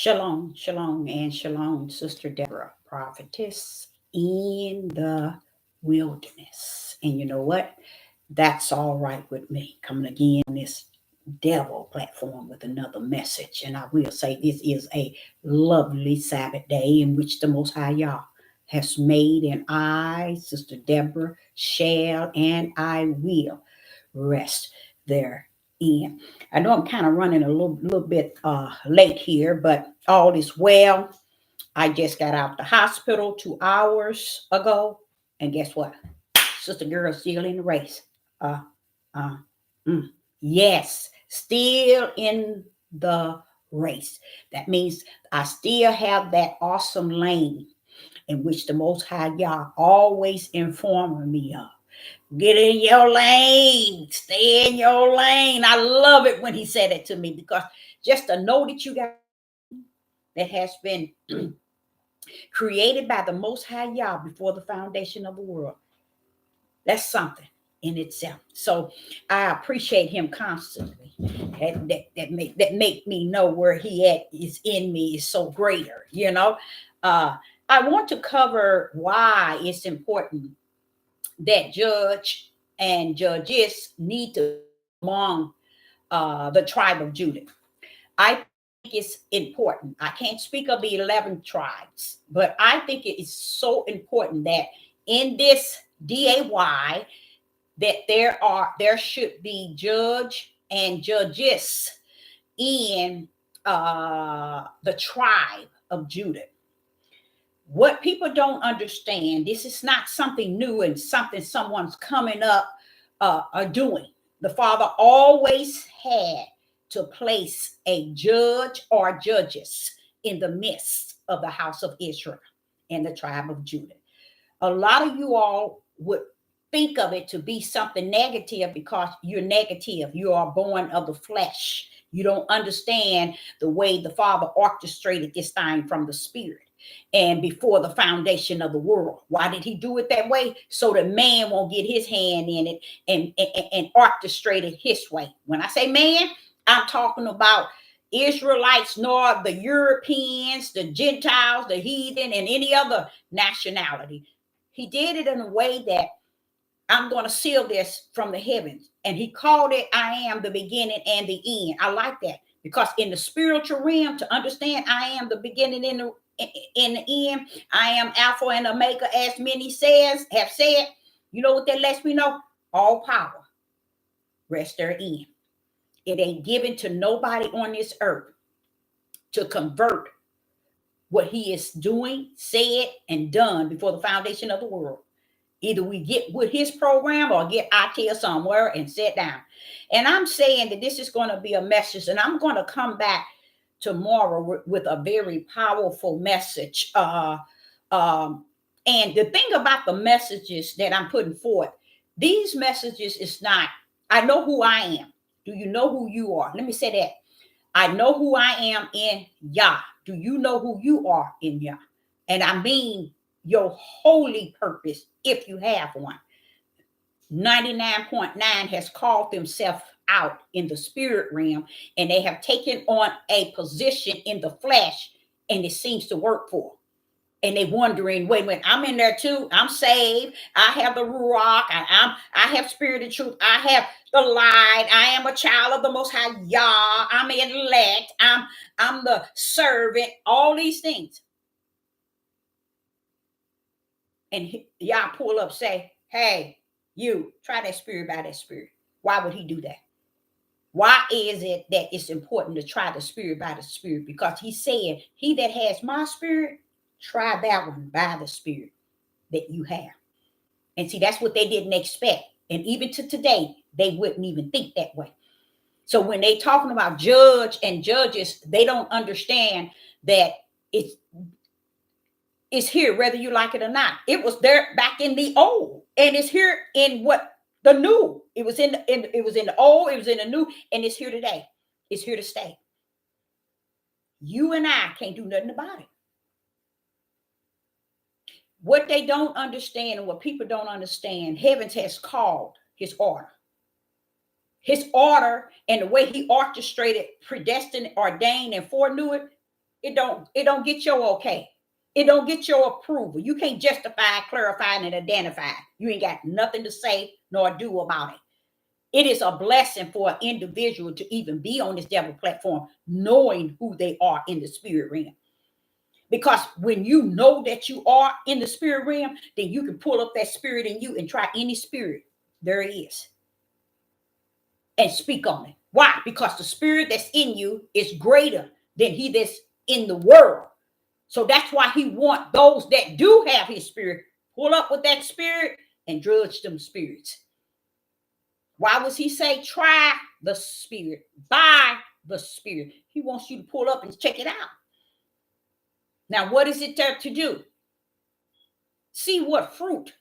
Shalom, shalom, and shalom, Sister Deborah, prophetess in the wilderness. And you know what? That's all right with me. Coming again on this devil platform with another message. And I will say this is a lovely Sabbath day in which the Most High Yah has made, and I, Sister Deborah, shall and I will rest therein. I know I'm kind of running a little bit late here, but all is well. I just got out the hospital 2 hours ago, and guess what? Sister girl still in the race. Uh, uh, mm. Yes, still in the race. That means I still have that awesome lane in which the Most High Yah always informing me of. Get in your lane. Stay in your lane. I love it when he said it to me because just to know that you got that has been created by the Most High Yah before the foundation of the world. That's something in itself. So I appreciate him constantly. That make me know where he at is in me is so greater. I want to cover why it's important that judge and judges need to among the tribe of Judah. I think it's important. I can't speak of the 11 tribes, but I think it is so important that in this day that there should be judge and judges in the tribe of Judah. What people don't understand, this is not something new and something someone's coming up or doing. The Father always had to place a judge or judges in the midst of the house of Israel and the tribe of Judah. A lot of you all would think of it to be something negative because you're negative. You are born of the flesh. You don't understand the way the Father orchestrated this thing from the Spirit and before the foundation of the world. Why did he do it that way? So that man won't get his hand in it and orchestrate it his way. When I say man, I'm talking about Israelites, nor the Europeans, the Gentiles, the heathen, and any other nationality. He did it in a way that I'm going to seal this from the heavens. And he called it, I am the beginning and the end. I like that because in the spiritual realm, to understand I am the beginning and the end, I am Alpha and Omega, as many have said. You know what that lets me know? All power rests therein. It ain't given to nobody on this earth to convert what he is doing, said, and done before the foundation of the world. Either we get with his program or get our tail somewhere and sit down. And I'm saying that this is going to be a message, and I'm going to come back tomorrow with a very powerful message. And the thing about the messages that I'm putting forth, these messages is not, I know who I am. Do you know who you are? Let me say that. I know who I am in Yah. Do you know who you are in Yah? And I mean your holy purpose, if you have one. 99.9 has called themselves out in the spirit realm, and they have taken on a position in the flesh, and it seems to work for them. And they wondering, wait a minute, I'm in there too. I'm saved. I have the Ruach. I have spirit and truth. I have the light. I am a child of the Most High Yah. I'm elect. I'm the servant. All these things. And Yah pull up, say, hey, you try that spirit by that spirit. Why would he do that? Why is it that it's important to try the spirit by the spirit? Because he said, he that has my spirit, try that one by the spirit that you have. And see, that's what they didn't expect. And even to today, they wouldn't even think that way. So when they talking about judge and judges, they don't understand that it's here, whether you like it or not. It was there back in the old, and it's here in what the new. It was in the old, it was in the new, and it's here today. It's here to stay. You and I can't do nothing about it. What they don't understand and what people don't understand, heavens has called his order. His order and the way he orchestrated, predestined, ordained, and foreknew it It don't get your okay. It don't get your approval. You can't justify, clarify, and identify. You ain't got nothing to say nor do about it. It is a blessing for an individual to even be on this devil platform, knowing who they are in the spirit realm. Because when you know that you are in the spirit realm, then you can pull up that spirit in you and try any spirit there is and speak on it. Why? Because the spirit that's in you is greater than he that's in the world. So that's why he wants those that do have his spirit, pull up with that spirit and judge them spirits. Why was he say, try the spirit, by the spirit? He wants you to pull up and check it out. Now, what is it there to do? See what fruit,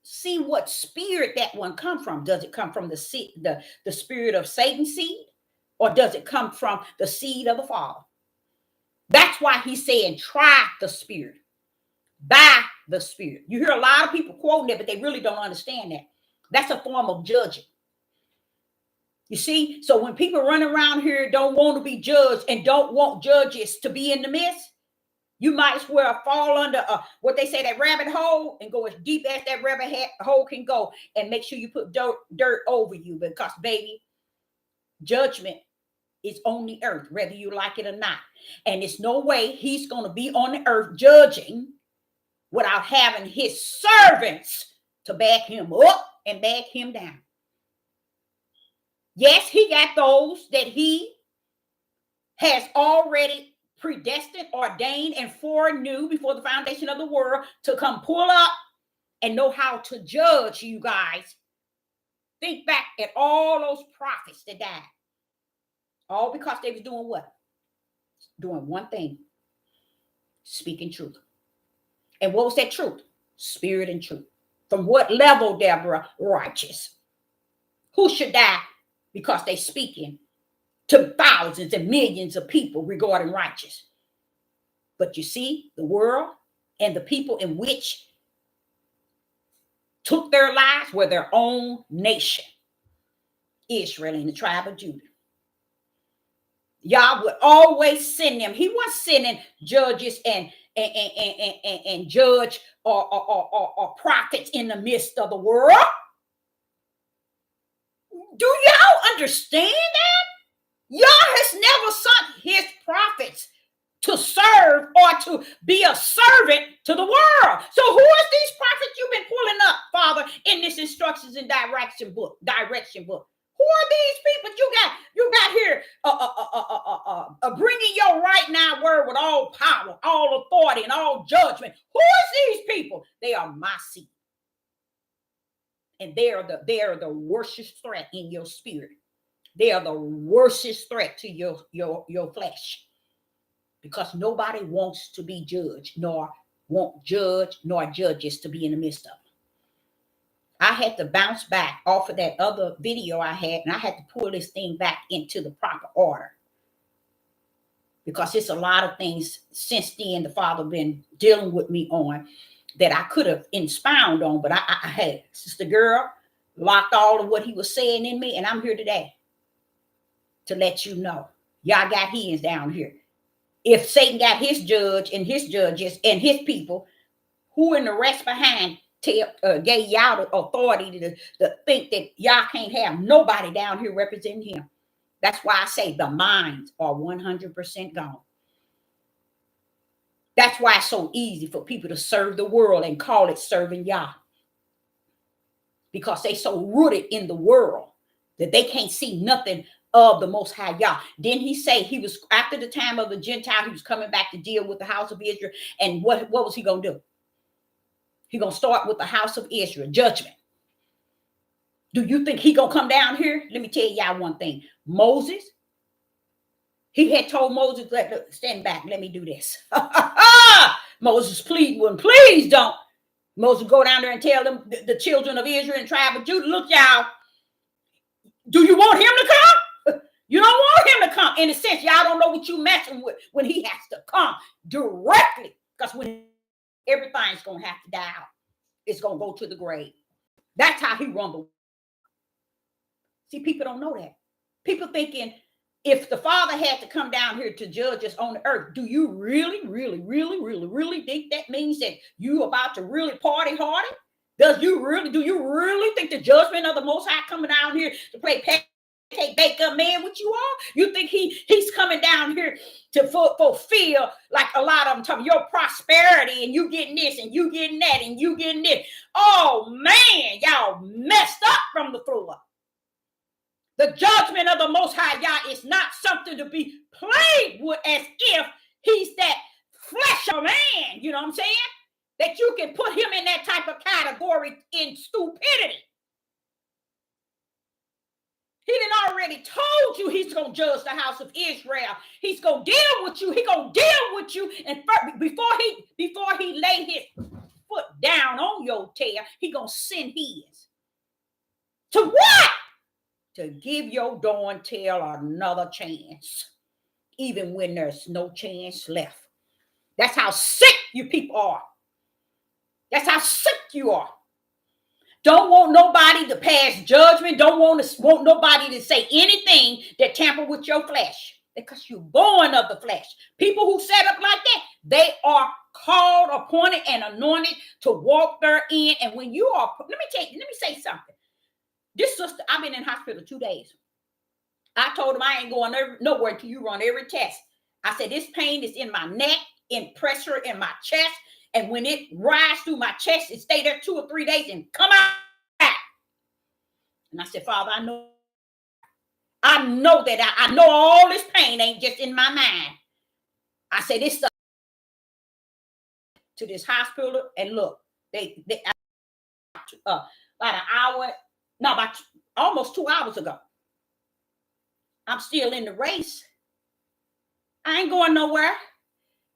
see what spirit that one come from. Does it come from the spirit of Satan's seed, or does it come from the seed of the Father? That's why he's saying, try the spirit, by the spirit. You hear a lot of people quoting it, but they really don't understand that. That's a form of judging. You see, so when people run around here don't want to be judged and don't want judges to be in the midst, you might as well fall under what they say, that rabbit hole, and go as deep as that rabbit hole can go, and make sure you put dirt over you, because, baby, judgment is on the earth, whether you like it or not. And it's no way he's going to be on the earth judging without having his servants to back him up and back him down. Yes, he got those that he has already predestined, ordained, and foreknew before the foundation of the world to come pull up and know how to judge you guys. Think back at all those prophets that died. All because they was doing what? Doing one thing. Speaking truth. And what was that truth? Spirit and truth. From what level, Deborah? Righteous. Who should die because they speaking to thousands and millions of people regarding righteous? But you see, the world and the people in which took their lives were their own nation, Israel and the tribe of Judah. Y'all would always send them. He was sending judges and judge or prophets in the midst of the world. Do y'all understand that? Y'all has never sent his prophets to serve or to be a servant to the world. So who is these prophets you've been pulling up, Father, in this instructions and direction book? Who are these people you got here bringing your right now word with all power, all authority, and all judgment? Who is these people? They are my seed. And they are the worstest threat in your spirit. They are the worstest threat to your flesh. Because nobody wants to be judged, nor want judge, nor judges to be in the midst of it. I had to bounce back off of that other video I had, and I had to pull this thing back into the proper order. Because it's a lot of things since then the Father been dealing with me on that I could have expounded on, but I had Sister Girl locked all of what he was saying in me, and I'm here today to let you know. Y'all got his down here. If Satan got his judge and his judges and his people, who in the rest behind gave y'all the authority to think that y'all can't have nobody down here representing him? That's why I say the minds are 100% gone. That's why it's so easy for people to serve the world and call it serving Yah. Because they so rooted in the world that they can't see nothing of the Most High Yah. Then he say he was, after the time of the Gentile, he was coming back to deal with the house of Israel. And what was he going to do? He going to start with the house of Israel, judgment. Do you think he going to come down here? Let me tell y'all one thing. Moses, he had told Moses, stand back, let me do this. Moses pleading with him, please don't. Moses go down there and tell them, the children of Israel and tribe of Judah, look, y'all, do you want him to come? You don't want him to come. In a sense, y'all don't know what you're messing with when he has to come directly. Because when everything's going to have to die out, it's going to go to the grave. That's how he rumbled. See, people don't know that. People thinking If the Father had to come down here to judge us on the earth, do you really, really, really, really, really think that means that you about to really party hardy? Do you really think the judgment of the Most High coming down here to play pancake bake man with you all? You think he's coming down here to fulfill, like a lot of them talking your prosperity, and you getting this and you getting that and you getting this? Oh man, y'all messed up from the floor. The judgment of the Most High Yah is not something to be played with as if he's that flesh of man. You know what I'm saying? That you can put him in that type of category in stupidity. He done already told you he's going to judge the house of Israel. He's going to deal with you. He's going to deal with you. And before he lay his foot down on your tail, he going to send his. To what? To give your darn tail another chance, even when there's no chance left. That's how sick you people are. That's how sick you are. Don't want nobody to pass judgment. Don't want nobody to say anything that tamper with your flesh, because you're born of the flesh. People who set up like that, they are called, appointed, and anointed to walk therein. And when you are, let me say something. This sister, I've been in hospital 2 days. I told him I ain't going nowhere until you run every test. I said, this pain is in my neck, in pressure in my chest. And when it rises through my chest, it stay there 2 or 3 days and come out. And I said, Father, I know that I know all this pain ain't just in my mind. I said, this stuff to this hospital. And look, they about an hour, no, about almost 2 hours ago. I'm still in the race. I ain't going nowhere.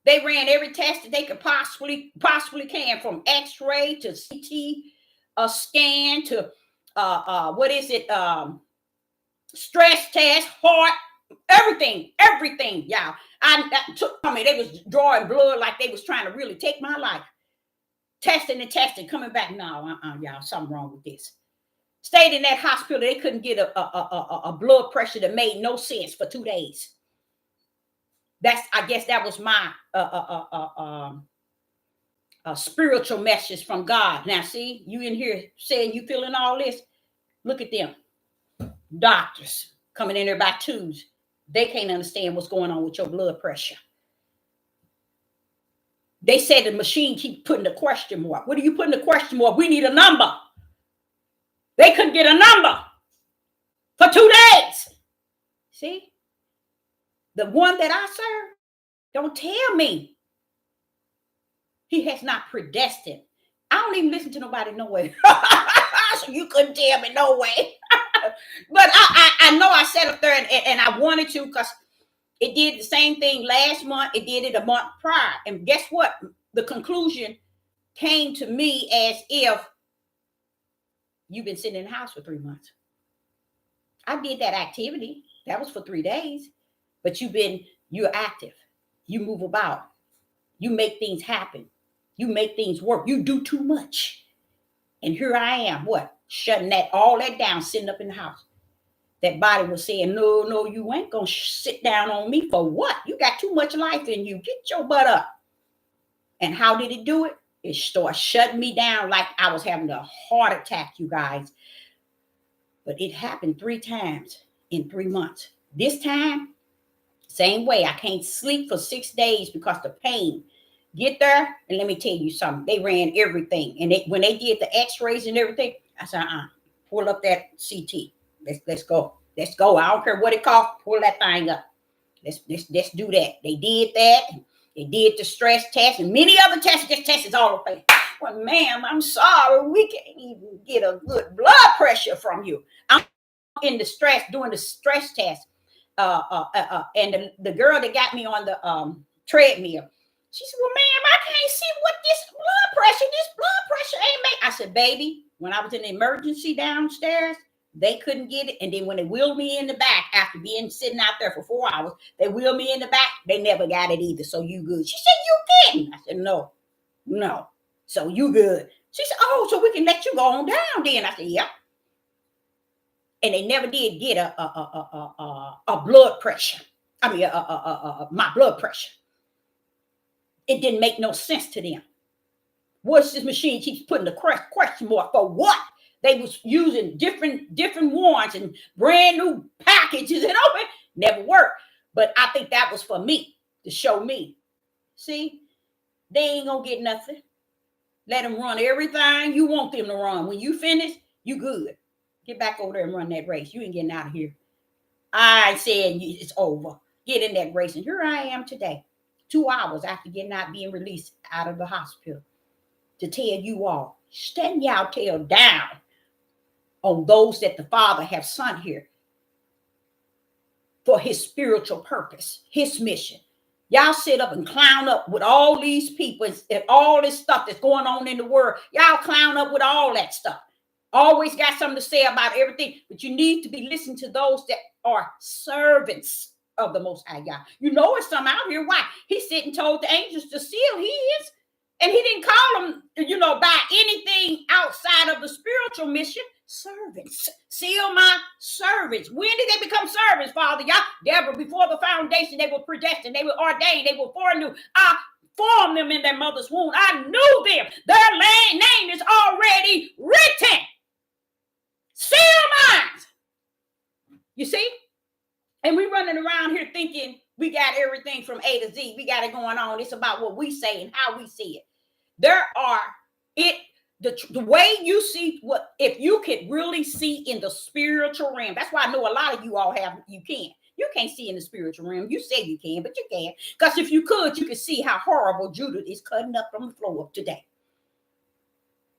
They ran every test that they could possibly can, from X-ray to CT scan to stress test, heart, everything, y'all. They was drawing blood like they was trying to really take my life. Testing, coming back. No, y'all, something wrong with this. Stayed in that hospital. They couldn't get a blood pressure that made no sense for 2 days. I guess that was my spiritual message from God. Now, see, you in here saying you feeling all this. Look at them. Doctors coming in there by twos. They can't understand what's going on with your blood pressure. They said the machine keep putting the question mark. What are you putting the question mark? We need a number. They couldn't get a number for 2 days. See? The one that I serve, don't tell me he has not predestined. I don't even listen to nobody no way. So you couldn't tell me no way. But I know I sat up there and I wanted to, because it did the same thing last month. It did it a month prior. And guess what? The conclusion came to me as if you've been sitting in the house for 3 months. I did that activity. That was for 3 days. But you're active. You move about. You make things happen. You make things work. You do too much. And here I am, shutting all that down, sitting up in the house. That body was saying, no, you ain't going to sit down on me for what? You got too much life in you. Get your butt up. And how did it do it? It started shutting me down like I was having a heart attack, you guys. But it happened 3 times in 3 months. This time, same way. I can't sleep for 6 days because the pain. Get there, and let me tell you something. They ran everything. And when they did the x-rays and everything, I said, pull up that CT. Let's go. Let's go. I don't care what it costs. Pull that thing up. Let's do that. They did that. They did the stress test and many other tests. This test is all over. Well, ma'am, I'm sorry. We can't even get a good blood pressure from you. I'm in the stress, doing the stress test. And the girl that got me on the treadmill, she said, well, ma'am, I can't see what this blood pressure ain't make. I said, baby, when I was in the emergency downstairs, they couldn't get it. And then when they wheeled me in the back, after being sitting out there for 4 hours, they wheeled me in the back. They never got it either. So you good. She said, you kidding? I said, no. So you good. She said, oh, so we can let you go on down then. I said, yep. and they never did get a blood pressure. I mean, my blood pressure. It didn't make no sense to them. What's this machine keeps putting the question mark for what? They was using different ones and brand new packages and all it never worked. But I think that was for me to show me. See, they ain't gonna get nothing. Let them run everything you want them to run. When you finish, you good. Get back over there and run that race. You ain't getting out of here. I said it's over. Get in that race. And here I am today, 2 hours after being released out of the hospital, to tell you all, stand y'all tail down on those that the Father have sent here for his spiritual purpose, his mission. Y'all sit up and clown up with all these people and all this stuff that's going on in the world. Y'all clown up with all that stuff. Always got something to say about everything, but you need to be listening to those that are servants of the Most High God. You know it's some out here. Why? He sit and told the angels to seal his, and he didn't call them, by anything outside of the spiritual mission. Servants. Seal my servants. When did they become servants, Father? Y'all, Deborah, before the foundation, they were predestined, they were ordained, they were foreknew. I formed them in their mother's womb. I knew them. Their name is already written. Seal minds. You see? And we running around here thinking we got everything from A to Z. We got it going on. It's about what we say and how we see it. There are the way you see what, if you could really see in the spiritual realm. That's why I know a lot of you all you can't see in the spiritual realm. You say you can, but you can't. Because if you could see how horrible Judah is cutting up from the floor today.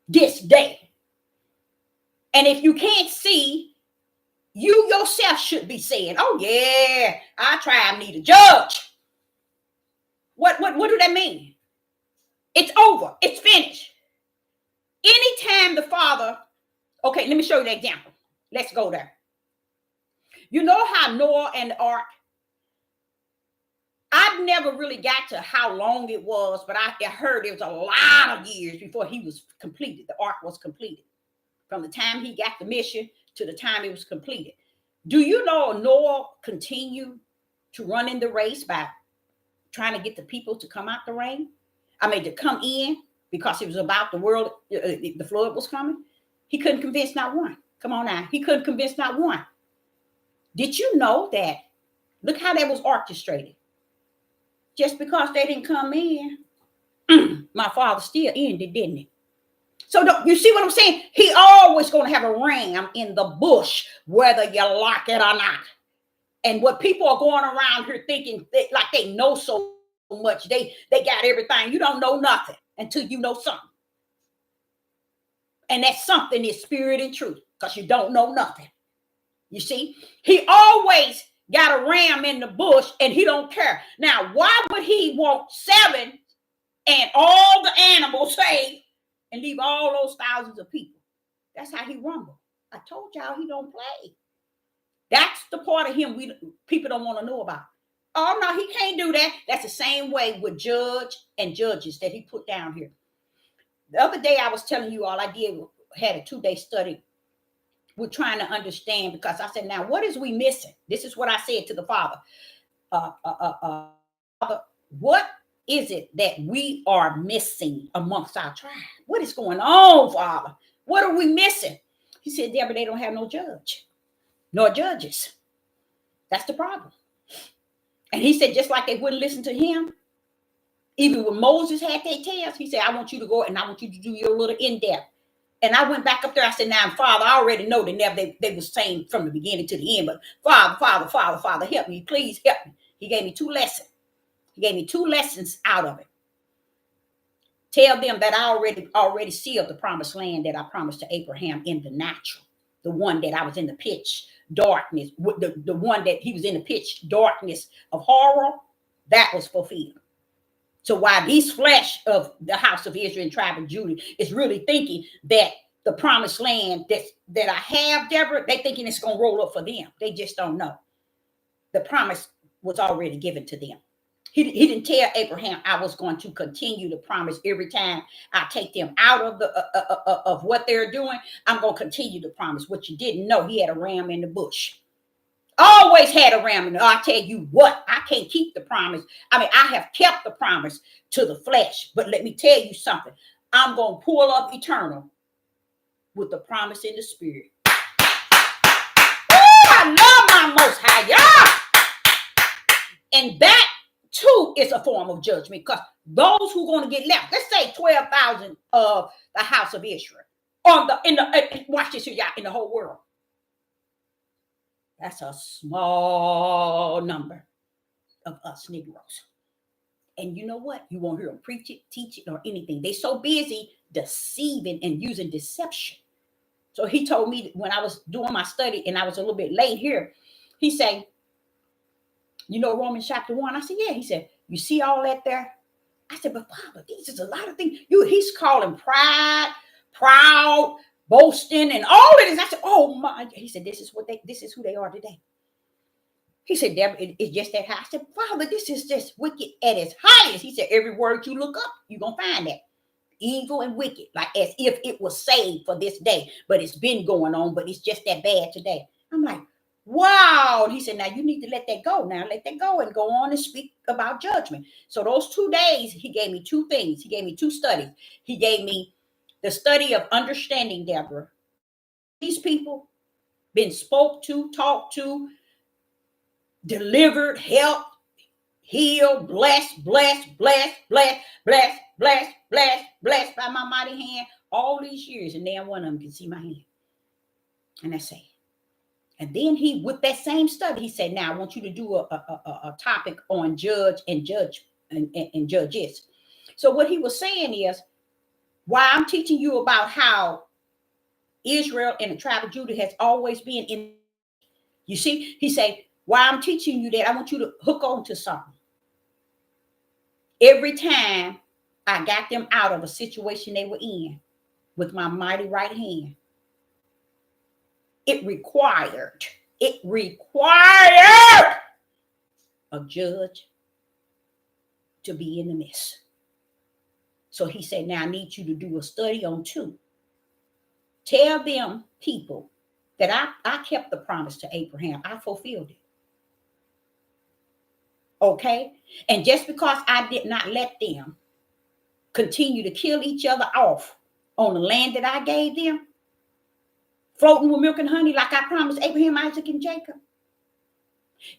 This day. And if you can't see, you yourself should be saying, oh yeah, our tribe need a judge. What do that mean? It's over. It's finished. Anytime the Father, okay, let me show you the example. Let's go there. You know how Noah and the ark, I've never really got to how long it was, but I heard it was a lot of years before he was completed. The ark was completed. From the time he got the mission to the time it was completed. Do you know Noah continued to run in the race by trying to get the people to come out the rain? To come in, because it was about the world, the flood was coming. He couldn't convince not one. Come on now. He couldn't convince not one. Did you know that? Look how that was orchestrated. Just because they didn't come in, my Father still ended, didn't he? So you see what I'm saying? He always going to have a ram in the bush, whether you like it or not. And what people are going around here thinking like they know so much, they got everything. You don't know nothing until you know something. And that something is spirit and truth, because you don't know nothing. You see, he always got a ram in the bush and he don't care. Now, why would he want 7 and all the animals saved and leave all those thousands of people? That's how he rumbled. I told y'all he don't play. That's the part of him people don't want to know about. Oh, no, he can't do that. That's the same way with Juddges that he put down here. The other day I was telling you all had a 2-day study. We're trying to understand, because I said, now, what is we missing? This is what I said to the Father. Father, what is it that we are missing amongst our tribe? What is going on, Father? What are we missing? He said, Deborah, they don't have no judge, nor judges. That's the problem. And he said, just like they wouldn't listen to him, even when Moses had their tails, he said, I want you to go and I want you to do your little in-depth. And I went back up there. I said, now, Father, I already know they were saying from the beginning to the end, but Father, help me. Please help me. He gave me 2 lessons. He gave me 2 lessons out of it. Tell them that I already sealed the promised land that I promised to Abraham in the natural. The one that I was in the pitch darkness, the one that he was in the pitch darkness of horror, that was fulfilled. So while these flesh of the house of Israel and tribe of Judah is really thinking that the promised land that I have, Deborah, they thinking it's going to roll up for them. They just don't know. The promise was already given to them. He didn't tell Abraham I was going to continue to promise every time I take them out of the of what they're doing. I'm going to continue to promise. What you didn't know, he had a ram in the bush. Always had a ram in the. I tell you what, I can't keep the promise. I mean, I have kept the promise to the flesh, but let me tell you something. I'm going to pull up eternal with the promise in the spirit. Ooh, I love my Most High, y'all. And that too is a form of judgment, because those who are going to get left, let's say 12,000 of the house of Israel, watch this here, y'all, in the whole world. That's a small number of us Negroes. And you know what? You won't hear them preach it, teach it, or anything. They're so busy deceiving and using deception. So he told me when I was doing my study and I was a little bit late here, he said, you know Romans chapter 1? I said, yeah. He said, you see all that there? I said, but Father, these is a lot of things. He's calling pride, proud, boasting, and all of this. I said, oh my. He said, this is who they are today. He said, Deborah, it's just that high. I said, Father, this is just wicked at its highest. He said, every word you look up, you're going to find that. Evil and wicked, like as if it was saved for this day. But it's been going on, but it's just that bad today. I'm like, wow. And he said, now you need to let that go. Now let that go and go on and speak about judgment. So those 2 days, he gave me 2 things. He gave me 2 studies. He gave me the study of understanding, Deborah. These people been spoke to, talked to, delivered, helped, healed, blessed by my mighty hand all these years, and then one of them can see my hand. And I say, and then he, with that same study, he said, now I want you to do a topic on judges. So what he was saying is, why I'm teaching you about how Israel and the tribe of Judah has always been in. You see, he said, why I'm teaching you that, I want you to hook on to something. Every time I got them out of a situation they were in with my mighty right hand, it required a judge to be in the midst. So he said, now I need you to do a study on 2. Tell them people that I kept the promise to Abraham. I fulfilled it. Okay? And just because I did not let them continue to kill each other off on the land that I gave them, floating with milk and honey like I promised Abraham, Isaac, and Jacob.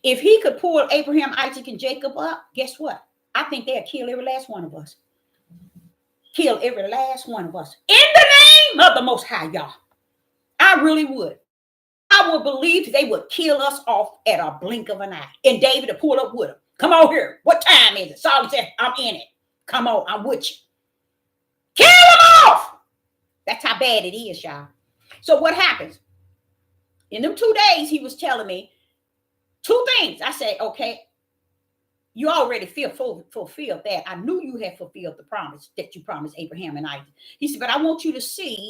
If he could pull Abraham, Isaac, and Jacob up, guess what? I think they'll kill every last one of us. Kill every last one of us. In the name of the Most High, y'all. I really would. I would believe they would kill us off at a blink of an eye. And David to pull up with him. Come on here. What time is it? Solomon said, I'm in it. Come on, I'm with you. Kill them off. That's how bad it is, y'all. So what happens? In them 2 days, he was telling me 2 things. I said, okay, you already fulfilled that. I knew you had fulfilled the promise that you promised Abraham and Isaac. He said, but I want you to see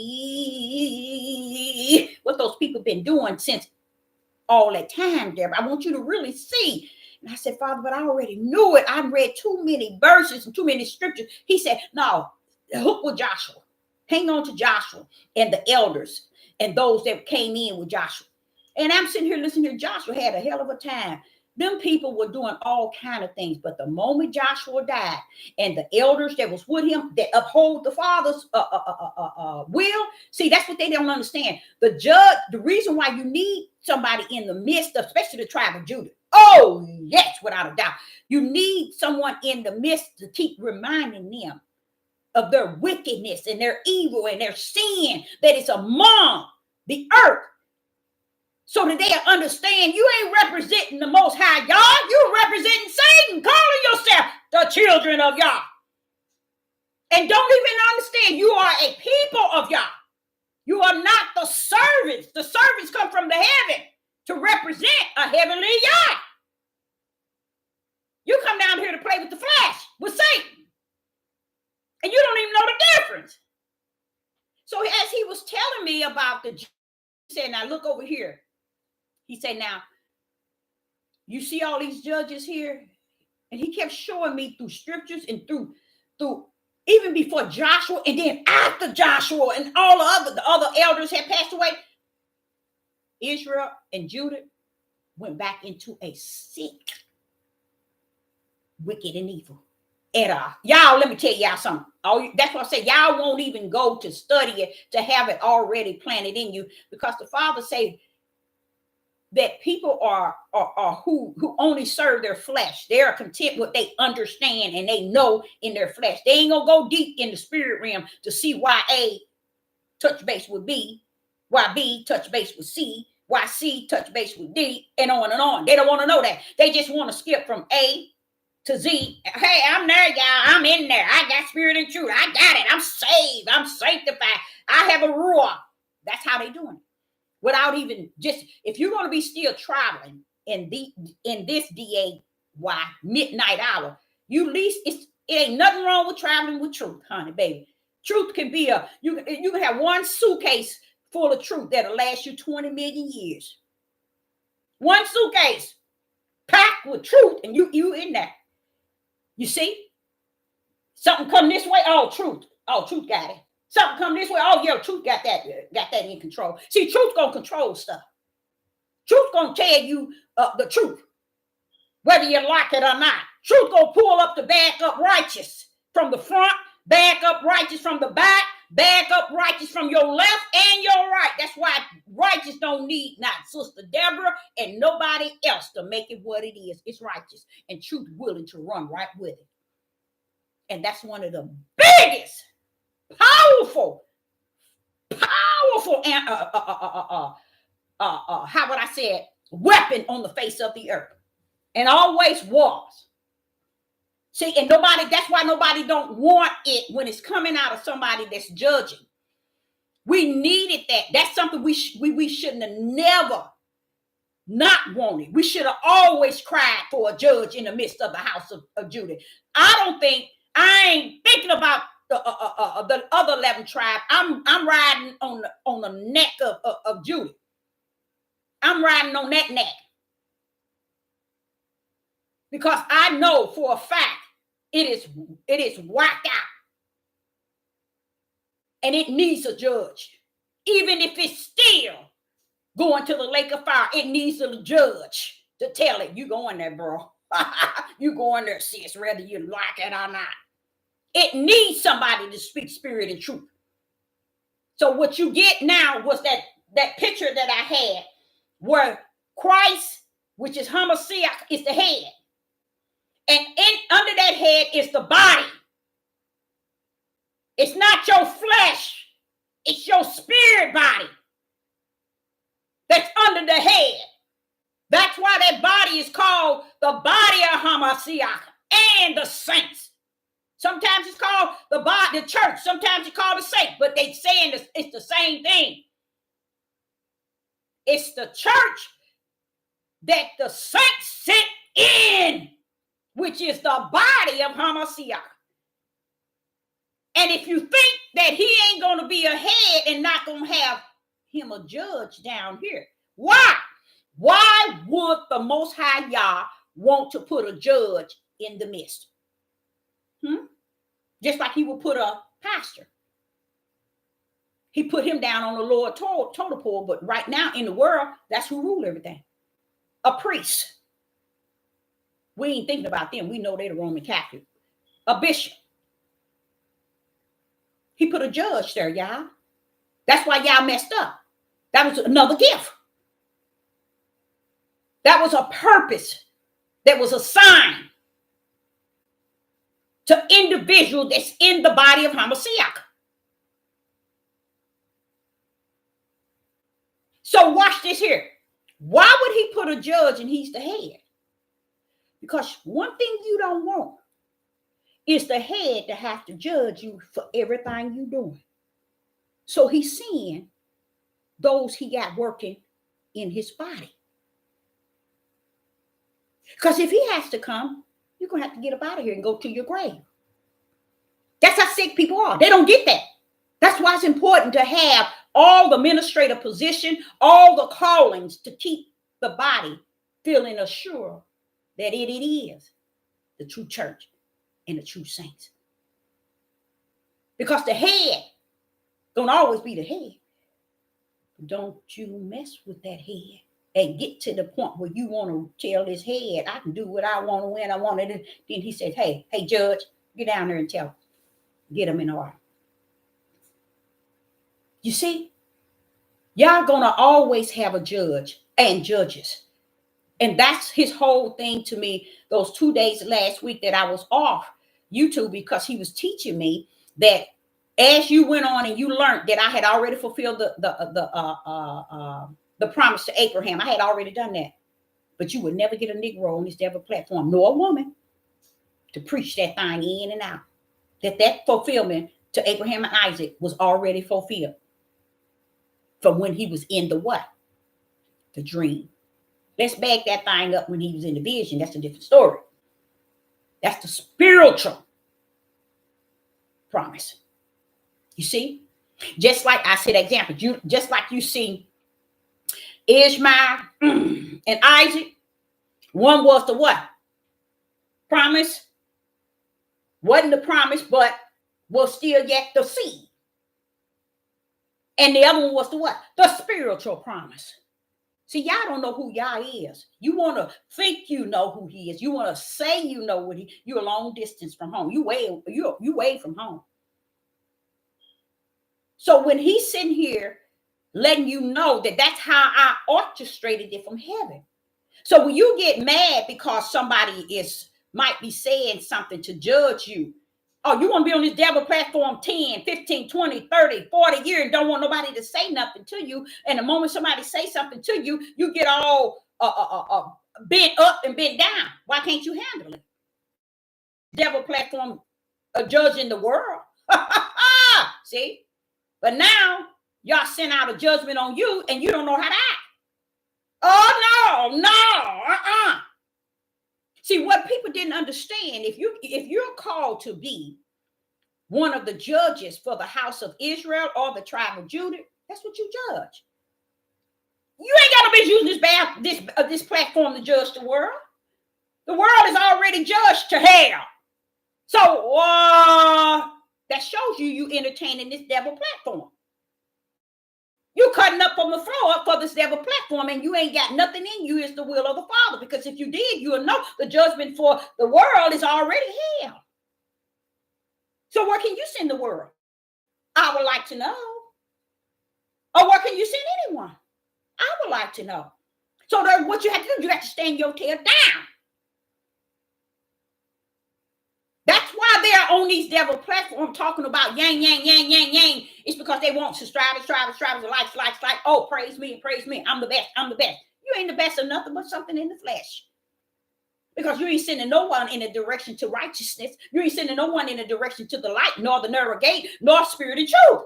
what those people been doing since all that time, Deborah. I want you to really see. And I said, Father, but I already knew it. I read too many verses and too many scriptures. He said, no, hook with Joshua. Hang on to Joshua and the elders and those that came in with Joshua. And I'm sitting here listening to Joshua had a hell of a time. Them people were doing all kind of things. But the moment Joshua died and the elders that was with him that uphold the Father's will, see, that's what they don't understand. The judge, the reason why you need somebody in the midst of, especially the tribe of Judah. Oh, yes, without a doubt. You need someone in the midst to keep reminding them of their wickedness and their evil and their sin that is among the earth. So that they'll understand you ain't representing the Most High God. You're representing Satan, calling yourself the children of Yah. And don't even understand you are a people of Yah. You are not the servants. The servants come from the heaven to represent a heavenly Yah. You come down here to play with the flesh, with Satan. And you don't even know the difference. So as he was telling me about the, he said, now look over here. He said, now, you see all these judges here? And he kept showing me through scriptures and through even before Joshua and then after Joshua and all the other elders had passed away, Israel and Judah went back into a sick, wicked, and evil era. Y'all, let me tell y'all something. That's why I say y'all won't even go to study it to have it already planted in you, because the Father says that people are who only serve their flesh. They are content with what they understand and they know in their flesh. They ain't gonna go deep in the spirit realm to see why A touch base with B, why B touch base with C, why C touch base with D, and on and on. They don't want to know that. They just want to skip from A to Z. Hey, I'm there, y'all. I'm in there. I got spirit and truth. I got it. I'm saved. I'm sanctified. I have a ruach. That's how they doing it. Without even just, if you're going to be still traveling in this DAY midnight hour, you least it ain't nothing wrong with traveling with truth, honey, baby. Truth can be you can have one suitcase full of truth that'll last you 20 million years. One suitcase packed with truth, and you in there. You see, something come this way. Oh, truth. Oh, truth got it. Something come this way. Oh, yeah, truth got that in control. See, truth gonna control stuff. Truth gonna tell you the truth, whether you like it or not. Truth gonna pull up the back up righteous from the front, back up righteous from the back up righteous from your left and your right. That's why righteous don't need not Sister Deborah and nobody else to make it what it is. It's righteous, and truth willing to run right with it. And that's one of the biggest, powerful, how would I say it, weapon on the face of the earth, and always was. See, and that's why nobody don't want it when it's coming out of somebody that's judging. We needed that. That's something we shouldn't have never not wanted. We should have always cried for a judge in the midst of the house of Judah. I ain't thinking about the other 11 tribes. I'm riding on the neck of Judah. I'm riding on that neck, because I know for a fact it is whacked out, and it needs a judge. Even if it's still going to the lake of fire, it needs a judge to tell it, you going there, bro. You going there, sis, whether you like it or not. It needs somebody to speak spirit and truth. So what you get now was that picture that I had, where Christ, which is Hamashiach, is the head. And under that head is the body. It's not your flesh. It's your spirit body that's under the head. That's why that body is called the body of Hamashiach and the saints. Sometimes it's called the body, the church. Sometimes it's called the saint, but they saying it's the same thing. It's the church that the saints sit in, which is the body of Hamashiach. And if you think that he ain't going to be a head and not going to have him a judge down here, why? Why would the Most High Yah want to put a judge in the midst? Just like he would put a pastor. He put him down on the lower totem pole, but right now in the world, that's who rule everything. A priest. We ain't thinking about them. We know they're the Roman Catholic. A bishop. He put a judge there, y'all. That's why y'all messed up. That was another gift. That was a purpose that was assigned to individual that's in the body of Hamashiach. So watch this here. Why would he put a judge and he's the head? Because one thing you don't want is the head to have to judge you for everything you're doing. So he's seeing those he got working in his body. Because if he has to come, you're going to have to get up out of here and go to your grave. That's how sick people are. They don't get that. That's why it's important to have all the administrative position, all the callings to keep the body feeling assured that it is the true church and the true saints. Because the head gonna always be the head. Don't you mess with that head and get to the point where you want to tell this head, I can do what I want to when I want it. And then he said, hey, judge, get down there and tell him. Get him in order. You see, y'all gonna always have a judge and judges. And that's his whole thing to me those 2 days last week that I was off YouTube, because he was teaching me that as you went on and you learned that I had already fulfilled the promise to Abraham. I had already done that. But you would never get a Negro on this devil platform, nor a woman, to preach that thing in and out. That fulfillment to Abraham and Isaac was already fulfilled from when he was in the what? The dream. Let's back that thing up when he was in the vision. That's a different story. That's the spiritual promise. You see? Just like I said, example, just like you see Ishmael and Isaac, one was the what? Promise. Wasn't the promise, but was still yet the seed. And the other one was the what? The spiritual promise. See, y'all don't know who y'all is. You want to think you know who he is. You want to say you know what you're a long distance from home. You way from home. So when he's sitting here letting you know that that's how I orchestrated it from heaven. So when you get mad because somebody might be saying something to judge you, oh, you want to be on this devil platform 10, 15, 20, 30, 40 years and don't want nobody to say nothing to you. And the moment somebody say something to you, you get all bent up and bent down. Why can't you handle it? Devil platform judging the world. See? But now y'all send out a judgment on you and you don't know how to act. Oh, no. See, what people didn't understand, if you're called to be one of the judges for the house of Israel or the tribe of Judah, that's what you judge. You ain't got to be using this platform to judge the world. The world is already judged to hell. So that shows you entertaining this devil platform. You cutting up on the floor for this devil platform, and you ain't got nothing in you is the will of the Father. Because if you did, you will know the judgment for the world is already hell. So where can you send the world? I would like to know. Or where can you send anyone? I would like to know. So what you have to do, you have to stand your tail down. That's why they're on these devil platforms talking about yang, yang, yang, yang, yang. It's because they want subscribers, likes. Oh, praise me. I'm the best. You ain't the best of nothing but something in the flesh. Because you ain't sending no one in a direction to righteousness. You ain't sending no one in a direction to the light, nor the narrow gate, nor spirit and truth.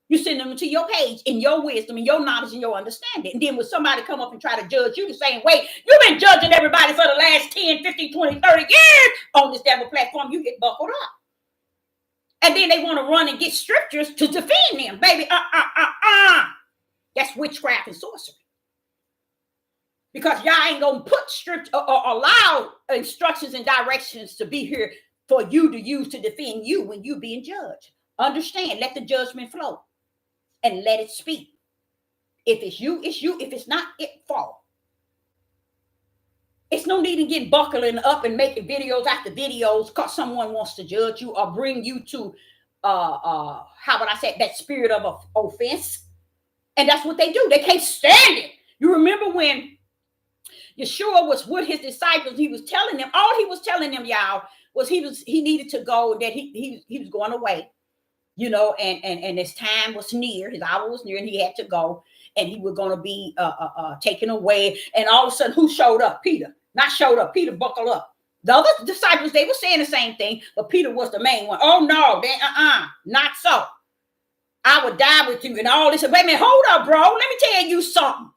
You send them to your page in your wisdom and your knowledge and your understanding. And then when somebody come up and try to judge you the same way, you've been judging everybody for the last 10, 15, 20, 30 years on this devil platform, you get buckled up. And then they want to run and get scriptures to defend them. Baby, That's witchcraft and sorcery. Because y'all ain't going to put scripture or allow instructions and directions to be here for you to use to defend you when you being judged. Understand, let the judgment flow. And let it speak. If it's you, it's you. If it's not, it fall. It's no need in getting buckling up and making videos after videos because someone wants to judge you or bring you to, how would I say, that spirit of offense. And that's what they do. They can't stand it. You remember when Yeshua was with his disciples, he was telling them, all he was telling them, y'all, was he needed to go, that he was going away. You know, and his time was near, his hour was near, and he had to go, and he was going to be taken away. And all of a sudden, who showed up? Peter. Not showed up. Peter buckled up. The other disciples, they were saying the same thing, but Peter was the main one. Oh no, not so. I would die with you, and all this. Wait a minute, hold up, bro. Let me tell you something.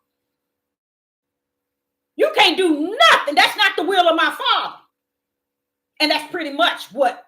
You can't do nothing. That's not the will of my Father. And that's pretty much what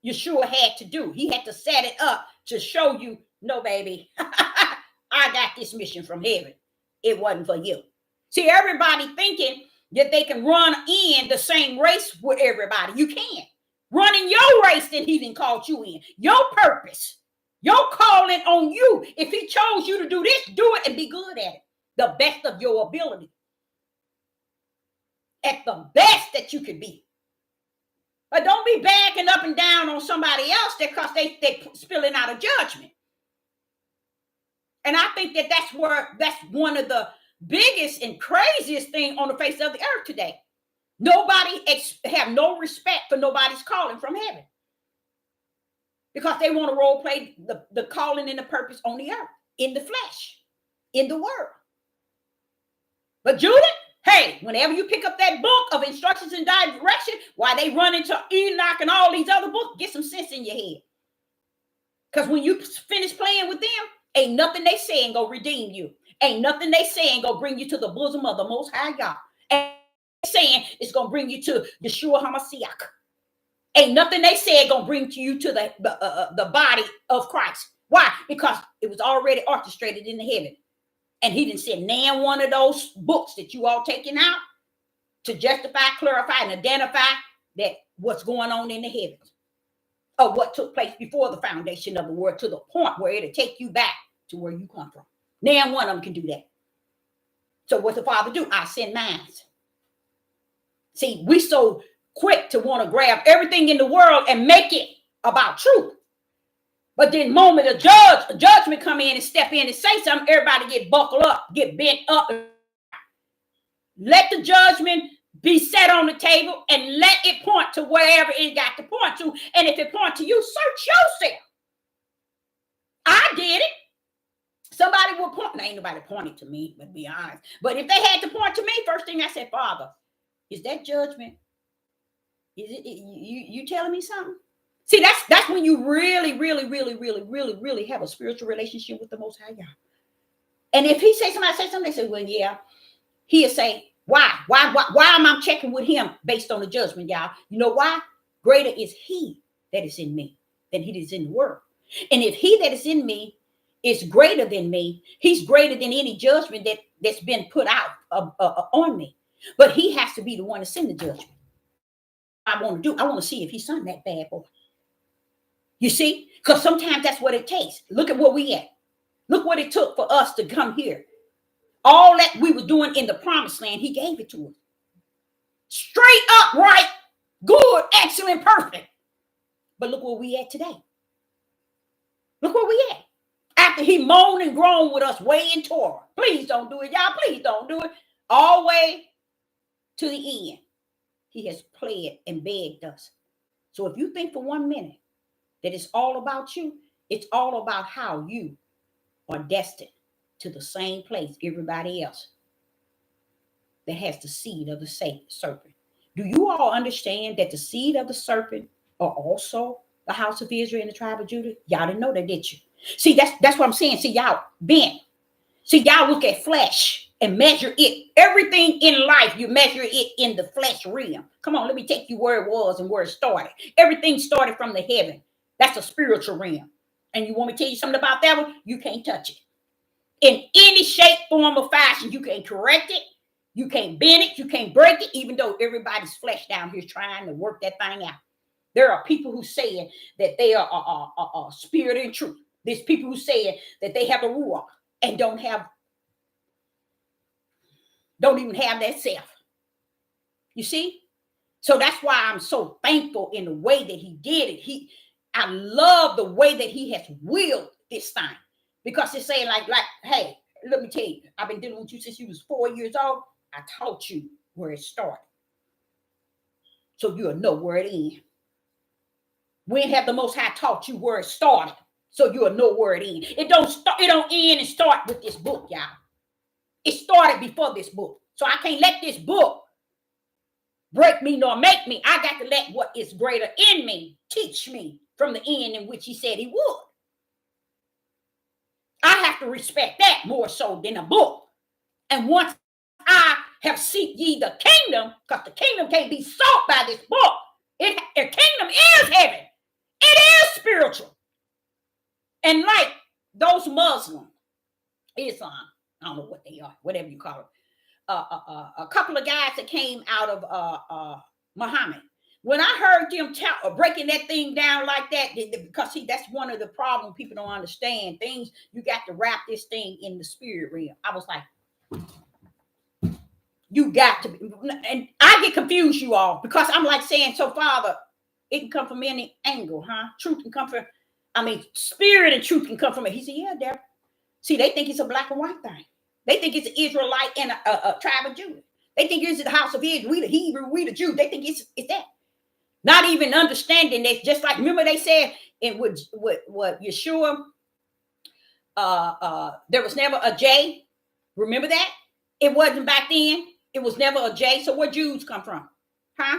Yeshua had to do. He had to set it up to show you, no, baby, I got this mission from heaven. It wasn't for you. See, everybody thinking that they can run in the same race with everybody. You can't. Running your race that he didn't call you in. Your purpose. Your calling on you. If he chose you to do this, do it and be good at it. The best of your ability. At the best that you could be. But don't be backing up and down on somebody else because they spilling out a judgment. And I think that's one of the biggest and craziest thing on the face of the earth today. Nobody have no respect for nobody's calling from heaven. Because they want to role play the calling and the purpose on the earth, in the flesh, in the world. But Judah, hey, whenever you pick up that book of instructions and direction, why they run into Enoch and all these other books, get some sense in your head. Because when you finish playing with them, ain't nothing they saying go redeem you. Ain't nothing they saying go bring you to the bosom of the Most High God. Ain't saying it's going to bring you to Yeshua HaMashiach. Ain't nothing they said going to bring you to the body of Christ. Why? Because it was already orchestrated in the heaven. And he didn't send nan one of those books that you all taking out to justify, clarify, and identify that what's going on in the heavens. Of what took place before the foundation of the world, to the point where it'll take you back to where you come from. Nan one of them can do that. So what the Father do? I send mine. See, we so quick to want to grab everything in the world and make it about truth. But then the moment a judgment come in and step in and say something, everybody get buckled up, get bent up. Let the judgment be set on the table and let it point to wherever it got to point to. And if it point to you, search yourself. I did it. Somebody will point. Now, ain't nobody pointed to me, but be honest. But if they had to point to me, first thing I said, Father, is that judgment? Is it you telling me something? See, that's when you really have a spiritual relationship with the Most High God. And if he say somebody say something, they say, well, yeah, he'll say, why am I checking with him based on the judgment, y'all? You know why? Greater is he that is in me than he that is in the world. And if he that is in me is greater than me, he's greater than any judgment that's been put out on me. But he has to be the one to send the judgment. I want to see if he's something that bad boy. You see? Because sometimes that's what it takes. Look at where we at. Look what it took for us to come here. All that we were doing in the promised land, he gave it to us. Straight up, right? Good, excellent, perfect. But look where we at today. Look where we at. After he moaned and groaned with us way in Torah. Please don't do it, y'all. Please don't do it. All the way to the end. He has pled and begged us. So if you think for 1 minute that it's all about you, it's all about how you are destined to the same place everybody else that has the seed of the serpent. Do you all understand that the seed of the serpent are also the house of Israel and the tribe of Judah? Y'all didn't know that, did you? See, that's what I'm saying. See, y'all bent. See, y'all look at flesh and measure it. Everything in life, you measure it in the flesh realm. Come on, let me take you where it was and where it started. Everything started from the heaven. That's a spiritual realm. And you want me to tell you something about that one? You can't touch it. In any shape, form, or fashion, you can't correct it. You can't bend it. You can't break it, even though everybody's flesh down here is trying to work that thing out. There are people who say that they are spirit and truth. There's people who say that they have a ruach and don't even have that self. You see? So that's why I'm so thankful in the way that he did it. I love the way that he has willed this thing. Because it's saying like, hey, let me tell you, I've been dealing with you since you was 4 years old. I taught you where it started. So you'll know where it ends. When have the Most High taught you where it started? So you'll know where it ends. It don't end and start with this book, y'all. It started before this book. So I can't let this book break me nor make me. I got to let what is greater in me teach me from the end in which he said he would. I have to respect that more so than a book. And once I have seek ye the kingdom, because the kingdom can't be sought by this book. The kingdom is heaven. It is spiritual. And like those Muslims, Islam, I don't know what they are, whatever you call it. a couple of guys that came out of Muhammad. When I heard them breaking that thing down like that, because see, that's one of the problems people don't understand. Things you got to wrap this thing in the spirit realm. I was like, you got to be, and I get confused, you all, because I'm like saying, so Father, it can come from any angle, huh? Truth can come from, spirit and truth can come from it. He said, yeah, Deborah. See, they think it's a black and white thing. They think it's an Israelite and a tribe of Judah. They think it's the house of Israel, we the Hebrew, we the Jew. They think it's that. Not even understanding that, just like, remember they said in what Yeshua, there was never a J. Remember that? It wasn't back then. It was never a J. So where Jews come from? Huh?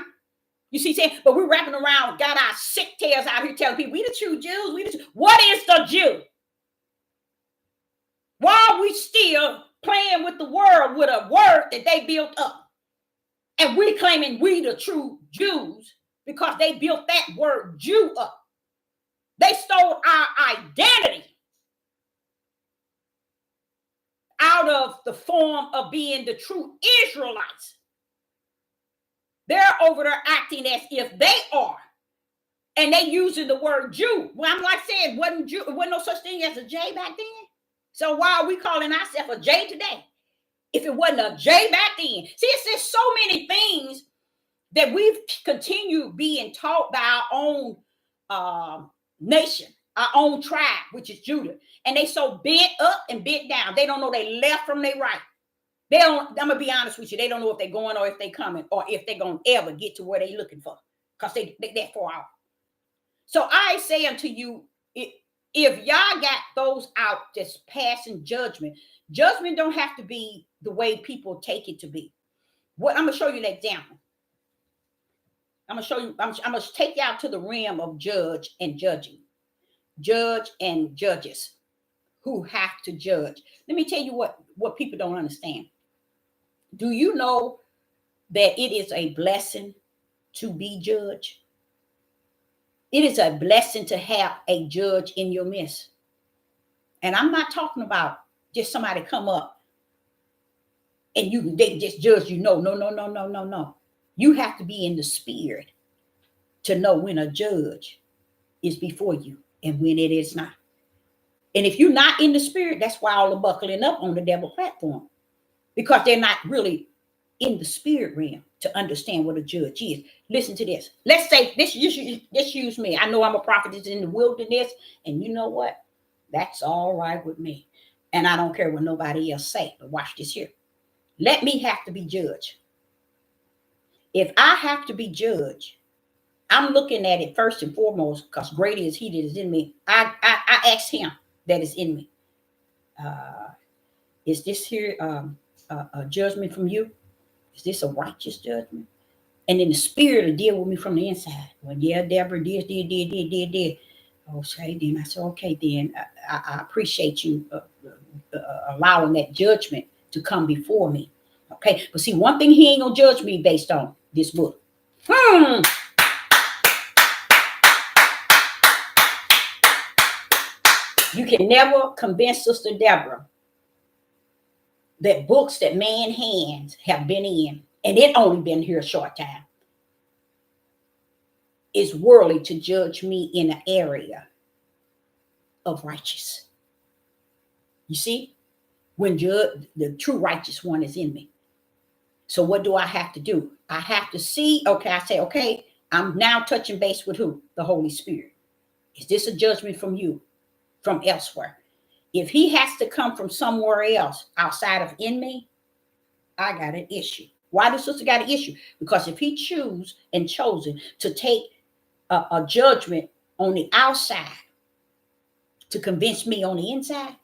You see, saying, but we're wrapping around, got our sick tails out here telling people, we the true Jews, we the Jew. What is the Jew? Why are we still playing with the world with a word that they built up? And we claiming we the true Jews because they built that word Jew up. They stole our identity out of the form of being the true Israelites. They're over there acting as if they are. And they using the word Jew. Well, I'm like saying, wasn't no such thing as a J back then. So why are we calling ourselves a J today? If it wasn't a J back then. See, it's just so many things that we've continued being taught by our own nation, our own tribe, which is Judah. And they so bent up and bent down. They don't know they left from their right. They don't, I'm going to be honest with you. They don't know if they're going or if they're coming or if they're going to ever get to where they're looking for. Because they that far out. So I say unto you, if y'all got those out just passing judgment don't have to be the way people take it to be. What I'm going to show you an example. I'm going to show you, I'm going to take you out to the realm of judge and judging. Judge and judges who have to judge. Let me tell you what people don't understand. Do you know that it is a blessing to be judged? It is a blessing to have a judge in your midst. And I'm not talking about just somebody come up and they just judge you. No. You have to be in the spirit to know when a judge is before you and when it is not. And if you're not in the spirit, that's why all the buckling up on the devil platform, because they're not really in the spirit realm to understand what a judge is. Listen to this. Let's say this use me. I know I'm a prophetess in the wilderness, and you know what? That's all right with me. And I don't care what nobody else say, but watch this here. Let me have to be judged. If I have to be judged, I'm looking at it first and foremost, because greater is he that is in me. I ask him that is in me. Is this here a judgment from you? Is this a righteous judgment? And then the spirit will deal with me from the inside. Well, yeah, Deborah did. Okay, then I said, okay, then I appreciate you allowing that judgment to come before me. Okay, but see, one thing he ain't gonna judge me based on this book. You can never convince Sister Deborah that books that man's hands have been in, and it only been here a short time, is worthy to judge me in an area of righteous. You see, when the true righteous one is in me. So what do I have to do? I have to see, okay, I say, okay, I'm now touching base with who? The Holy Spirit. Is this a judgment from you, from elsewhere? If he has to come from somewhere else outside of in me, I got an issue. Why does sister got an issue? Because if he chosen to take a judgment on the outside to convince me on the inside,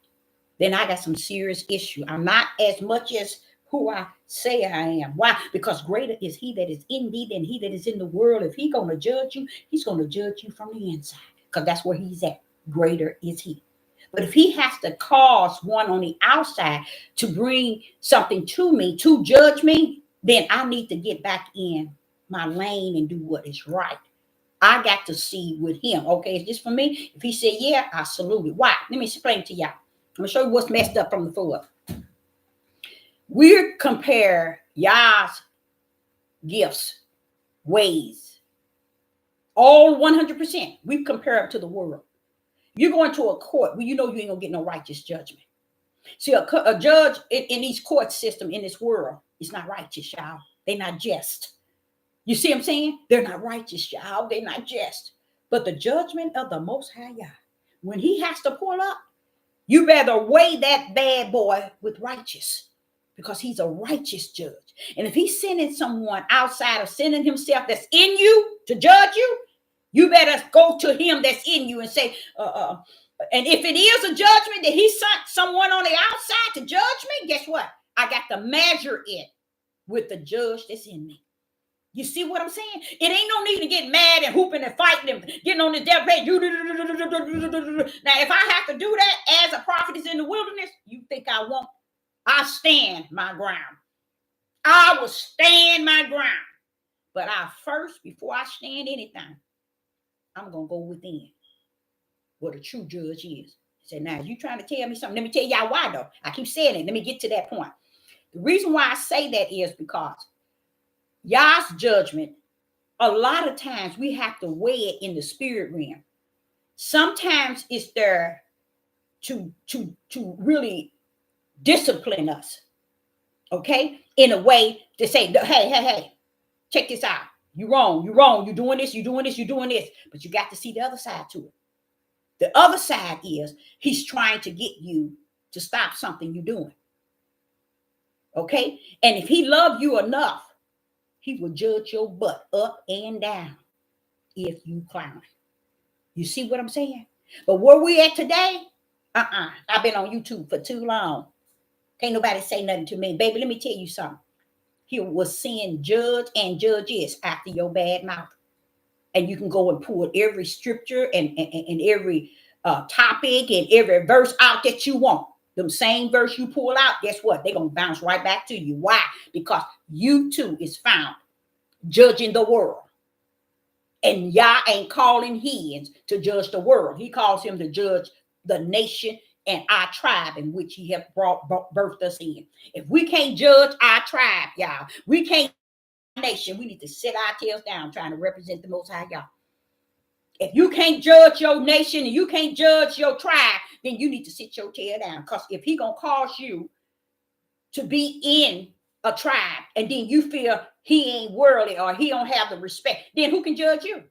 then I got some serious issue. I'm not as much as who I say I am. Why? Because greater is he that is in thee than he that is in the world. If he's going to judge you, he's going to judge you from the inside, because that's where he's at. Greater is he. But if he has to cause one on the outside to bring something to me, to judge me, then I need to get back in my lane and do what is right. I got to see with him. Okay, is this for me? If he said, yeah, I salute it. Why? Let me explain to y'all. I'm going to show you what's messed up from the floor. We compare Yah's gifts, ways, all 100%. We compare them to the world. You go into a court where you know you ain't gonna get no righteous judgment. See, a judge in these court system in this world is not righteous, y'all. They're not just. You see what I'm saying? They're not righteous, y'all. They're not just. But the judgment of the Most High Yah, when he has to pull up, you better weigh that bad boy with righteous, because he's a righteous judge. And if he's sending someone outside of sending himself that's in you to judge you, you better go to him that's in you and say, and if it is a judgment that he sent someone on the outside to judge me, guess what? I got to measure it with the judge that's in me. You see what I'm saying? It ain't no need to get mad and hooping and fighting and getting on the devil. Now, if I have to do that as a prophetess in the wilderness, you think I won't? I stand my ground. I will stand my ground. But I first, before I stand anything, I'm going to go within what a true judge is. Say, now, you trying to tell me something? Let me tell y'all why, though. I keep saying it. Let me get to that point. The reason why I say that is because Yah's judgment, a lot of times we have to weigh it in the spirit realm. Sometimes it's there to really discipline us, okay? In a way to say, hey, check this out. You're wrong. You're doing this. But you got to see the other side to it. The other side is he's trying to get you to stop something you're doing, okay? And if he loved you enough, he will judge your butt up and down if you clown. You see what I'm saying? But where we at today? I've been on YouTube for too long. Can't nobody say nothing to me. Baby, let me tell you something. He was seeing judge and judges after your bad mouth. And you can go and pull every scripture and every topic and every verse out that you want. Them same verse you pull out, guess what? They're going to bounce right back to you. Why? Because you too is found judging the world. And Yah ain't calling his to judge the world. He calls him to judge the nation and our tribe in which he have birthed us in. If we can't judge our tribe, y'all, we can't nation. We need to sit our tails down trying to represent the Most High God. If you can't judge your nation and you can't judge your tribe, then you need to sit your tail down. Because if he gonna cause you to be in a tribe and then you feel he ain't worldly or he don't have the respect, then who can judge you?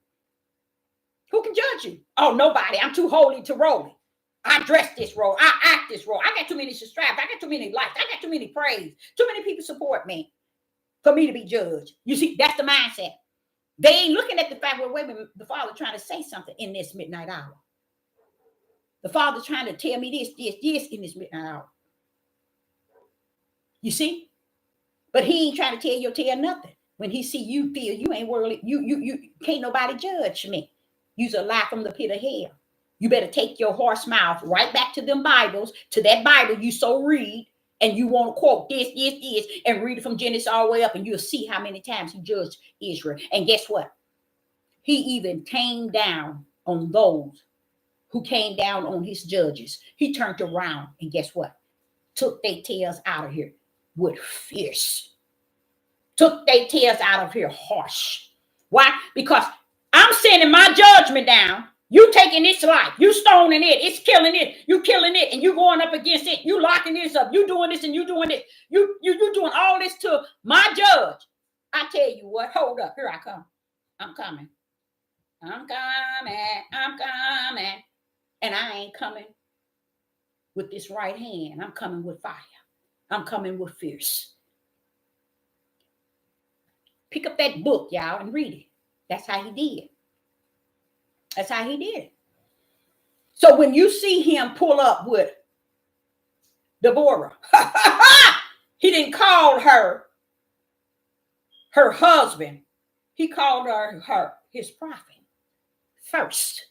Who can judge you? Oh, nobody. I'm too holy to roll. I dress this role. I act this role. I got too many subscribers. I got too many likes. I got too many praise. Too many people support me for me to be judged. You see, that's the mindset. They ain't looking at the fact, well, wait a minute, the Father trying to say something in this midnight hour. The Father trying to tell me this in this midnight hour. You see? But he ain't trying to tell nothing. When he see you feel you ain't worldly, you can't nobody judge me. You's a lie from the pit of hell. You better take your horse mouth right back to them Bibles, to that Bible you so read, and you want to quote this, and read it from Genesis all the way up, and you'll see how many times he judged Israel. And guess what? He even came down on those who came down on his judges. He turned around, and guess what? Took their tails out of here with fierce. Took their tails out of here harsh. Why? Because I'm sending my judgment down. You taking its life. You stoning it. It's killing it. You killing it. And you going up against it. You locking this up. You doing this and you doing it. You doing all this to my judge. I tell you what. Hold up. Here I come. I'm coming. I'm coming. And I ain't coming with this right hand. I'm coming with fire. I'm coming with fierce. Pick up that book, y'all, and read it. That's how he did. That's how he did. So when you see him pull up with Deborah, he didn't call her husband. He called her his prophet first.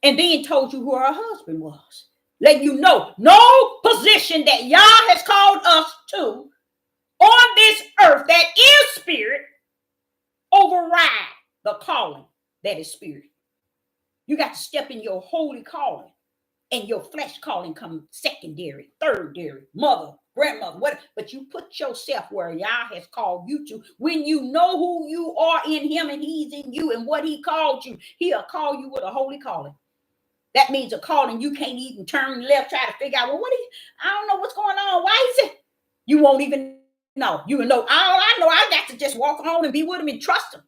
And then told you who her husband was. Let you know, no position that Yah has called us to on this earth that is spirit override the calling that is spirit. You got to step in your holy calling, and your flesh calling come secondary, thirdary, mother grandmother, what? But you put yourself where Yah has called you to. When you know who you are in him and he's in you and what he called you, he'll call you with a holy calling. That means a calling you can't even turn left, try to figure out, well, I don't know what's going on. Why is it? You won't even know. You will know. All I know, I got to just walk on and be with him and trust him.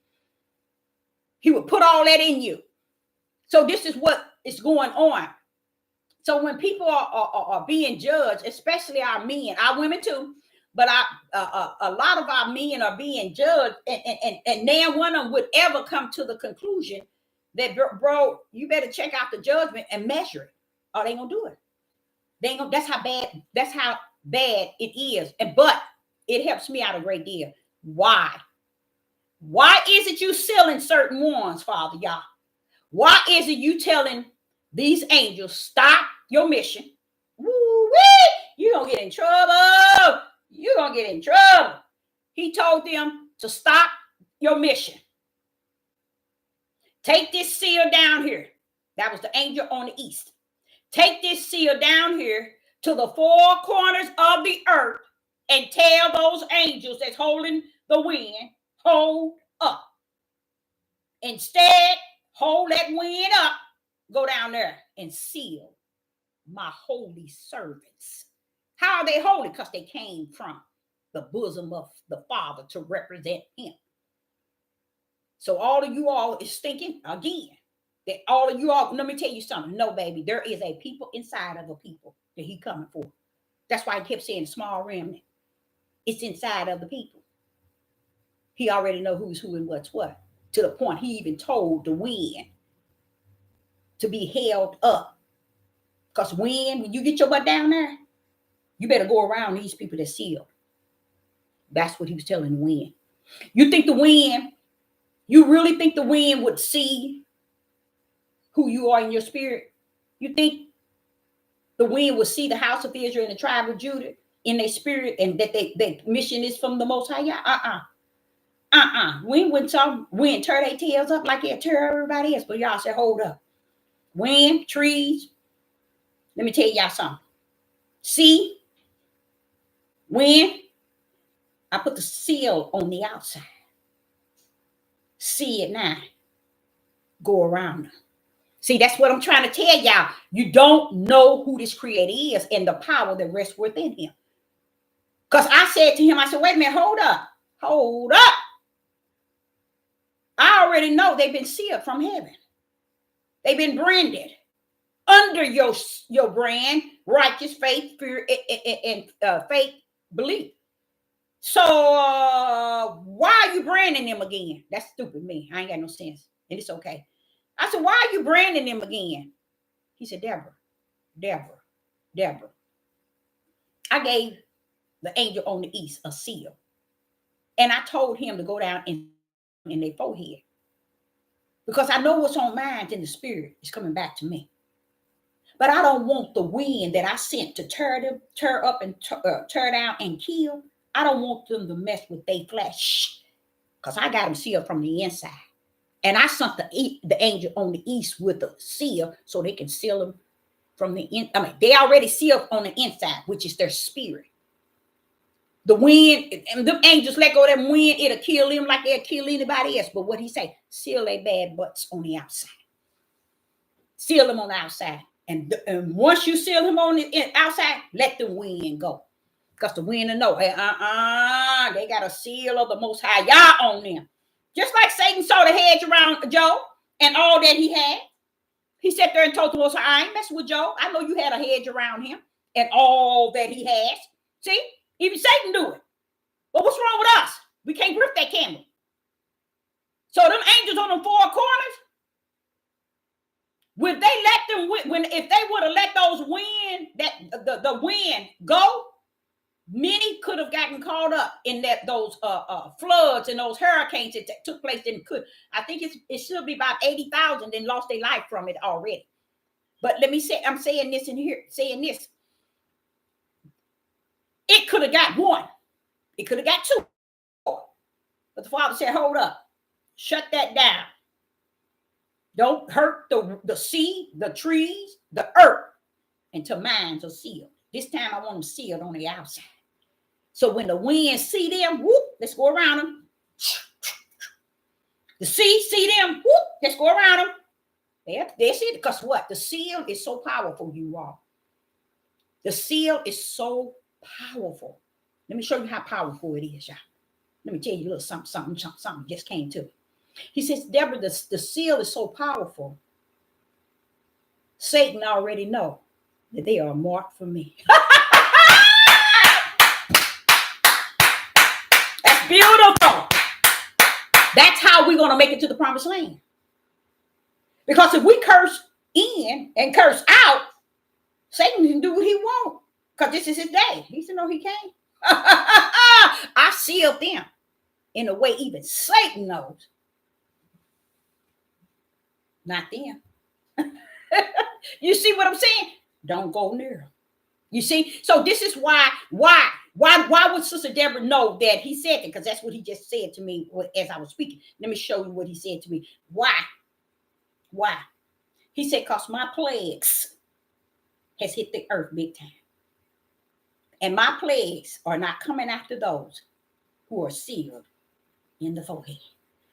He will put all that in you. So this is what is going on. So when people are being judged, especially our men, our women too, but a lot of our men are being judged, and now one of them would ever come to the conclusion that, bro, you better check out the judgment and measure it, or they ain't gonna do it. They ain't gonna. That's how bad it is. But it helps me out a great deal. Why? Why is it you selling certain ones, Father Yah? Why is it you telling these angels, stop your mission? Woo-wee! You're going to get in trouble. You're going to get in trouble. He told them to stop your mission. Take this seal down here. That was the angel on the east. Take this seal down here to the four corners of the earth and tell those angels that's holding the wind, hold up. Instead, hold that wind up, go down there and seal my holy servants. How are they holy? Because they came from the bosom of the Father to represent him. So all of you all is thinking again that all of you all, let me tell you something. No, baby, there is a people inside of a people that he coming for. That's why he kept saying small remnant. It's inside of the people. He already know who's who and what's what. To the point he even told the wind to be held up. Because when you get your butt down there, you better go around these people that sealed. That's what he was telling the wind. You think the wind, you really think the wind would see who you are in your spirit? You think the wind would see the house of Israel and the tribe of Judah in their spirit and that their mission is from the Most High? Wind wouldn't tear their tails up like they tear everybody else. But y'all said, hold up. Wind, trees. Let me tell y'all something. See, wind, I put the seal on the outside. See it now. Go around them. See, that's what I'm trying to tell y'all. You don't know who this creator is and the power that rests within him. Because I said to him, I said, wait a minute, hold up. Hold up. I already know they've been sealed from heaven. They've been branded under your brand, righteous faith, fear, and faith, belief. So why are you branding them again? That's stupid me. I ain't got no sense. And it's okay. I said, why are you branding them again? He said, Deborah. I gave the angel on the east a seal. And I told him to go down in their forehead. Because I know what's on minds in the spirit is coming back to me. But I don't want the wind that I sent to tear up and tear down and kill. I don't want them to mess with their flesh. Because I got them sealed from the inside. And I sent the angel on the east with a seal so they can seal them from the in. I mean, they already sealed on the inside, which is their spirit. The wind, and them angels let go of that wind, it'll kill them like they'll kill anybody else. But what he say? Seal their bad butts on the outside. Seal them on the outside. And once you seal them on the outside, let the wind go. Because the wind will know, hey, they got a seal of the Most High Yah on them. Just like Satan saw the hedge around Job and all that he had. He sat there and told the Most High, I ain't messing with Job. I know you had a hedge around him and all that he has. See? Even Satan do it. But what's wrong with us? We can't grip that camel. So them angels on them four corners, would they let them, if they would have let those wind, the wind go, many could have gotten caught up in those floods and those hurricanes that took place. I think it should be about 80,000 and lost their life from it already. But let me say, I'm saying this in here, saying this. It could have got one. It could have got two. But the Father said, hold up. Shut that down. Don't hurt the sea, the trees, the earth until minds are sealed. This time I want them sealed on the outside. So when the wind see them, whoop, let's go around them. The sea see them, whoop, let's go around them. That's it. Because what? The seal is so powerful, you all. The seal is so powerful. Let me show you how powerful it is, y'all. Let me tell you a little something just came to me. He says, Deborah, the seal is so powerful. Satan already know that they are marked for me. That's beautiful. That's how we're going to make it to the promised land. Because if we curse in and curse out, Satan can do what he wants. Because this is his day. He said, no, he can't. I sealed them in a way even Satan knows. Not them. You see what I'm saying? Don't go near him. You see? So this is why would Sister Deborah know that he said that? Because that's what he just said to me as I was speaking. Let me show you what he said to me. Why? He said, because my plagues has hit the earth big time. And my plagues are not coming after those who are sealed in the forehead.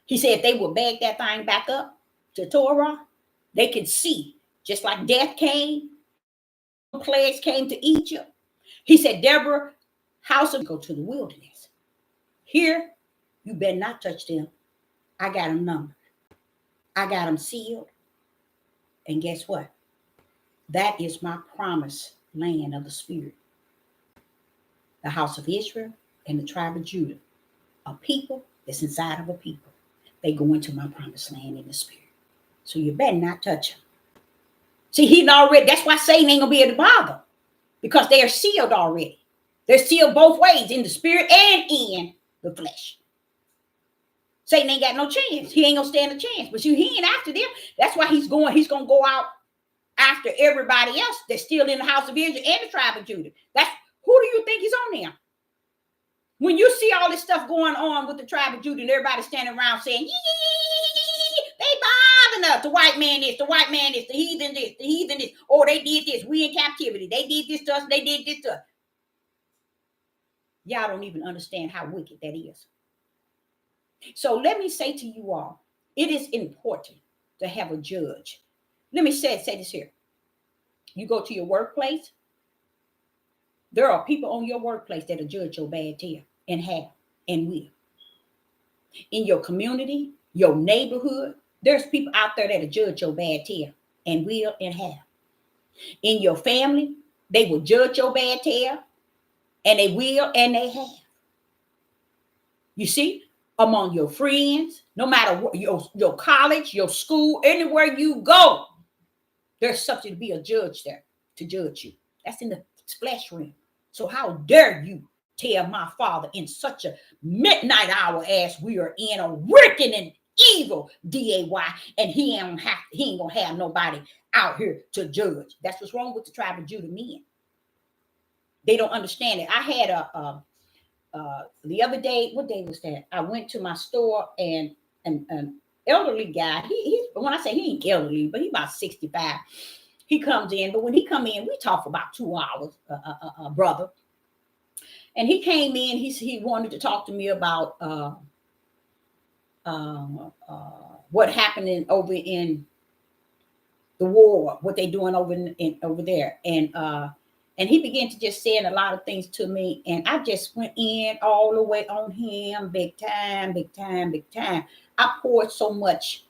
He said if they would bag that thing back up to Torah, they could see, just like death came, plagues came to Egypt. He said, Deborah, house of go to the wilderness. Here, you better not touch them. I got them numbered. I got them sealed. And guess what? That is my promised land of the Spirit. The house of Israel and the tribe of Judah. A people that's inside of a people. They go into my promised land in the Spirit. So you better not touch them. See, he already, that's why Satan ain't going to be able to bother. Because they are sealed already. They're sealed both ways, in the spirit and in the flesh. Satan ain't got no chance. He ain't going to stand a chance. But he ain't after them. That's why he's going to go out after everybody else that's still in the house of Israel and the tribe of Judah. That's who do you think is on there? When you see all this stuff going on with the tribe of Judah and everybody standing around saying, they bothering us. The white man this, the heathen this. Oh, they did this. We in captivity. They did this to us. They did this to us. Y'all don't even understand how wicked that is. So let me say to you all, it is important to have a judge. Let me say this here. You go to your workplace, there are people on your workplace that'll judge your bad tail and have and will. In your community, your neighborhood, there's people out there that'll judge your bad tail and will and have. In your family, they will judge your bad tail and they will and they have. You see, among your friends, no matter what, your college, your school, anywhere you go, there's something to be a judge there to judge you. That's in the flesh realm. So how dare you tell my Father in such a midnight hour as we are in, a wicked and evil day, and he ain't gonna have nobody out here to judge. That's what's wrong with the tribe of Judah men. They don't understand it. I had the other day, what day was that? I went to my store and an elderly guy, he when I say he ain't elderly, but he about 65. He comes in, but when he come in, we talk for about 2 hours, brother. And he came in, he wanted to talk to me about what happened over in the war, what they doing over there. And he began to just saying a lot of things to me. And I just went in all the way on him, big time. I poured so much,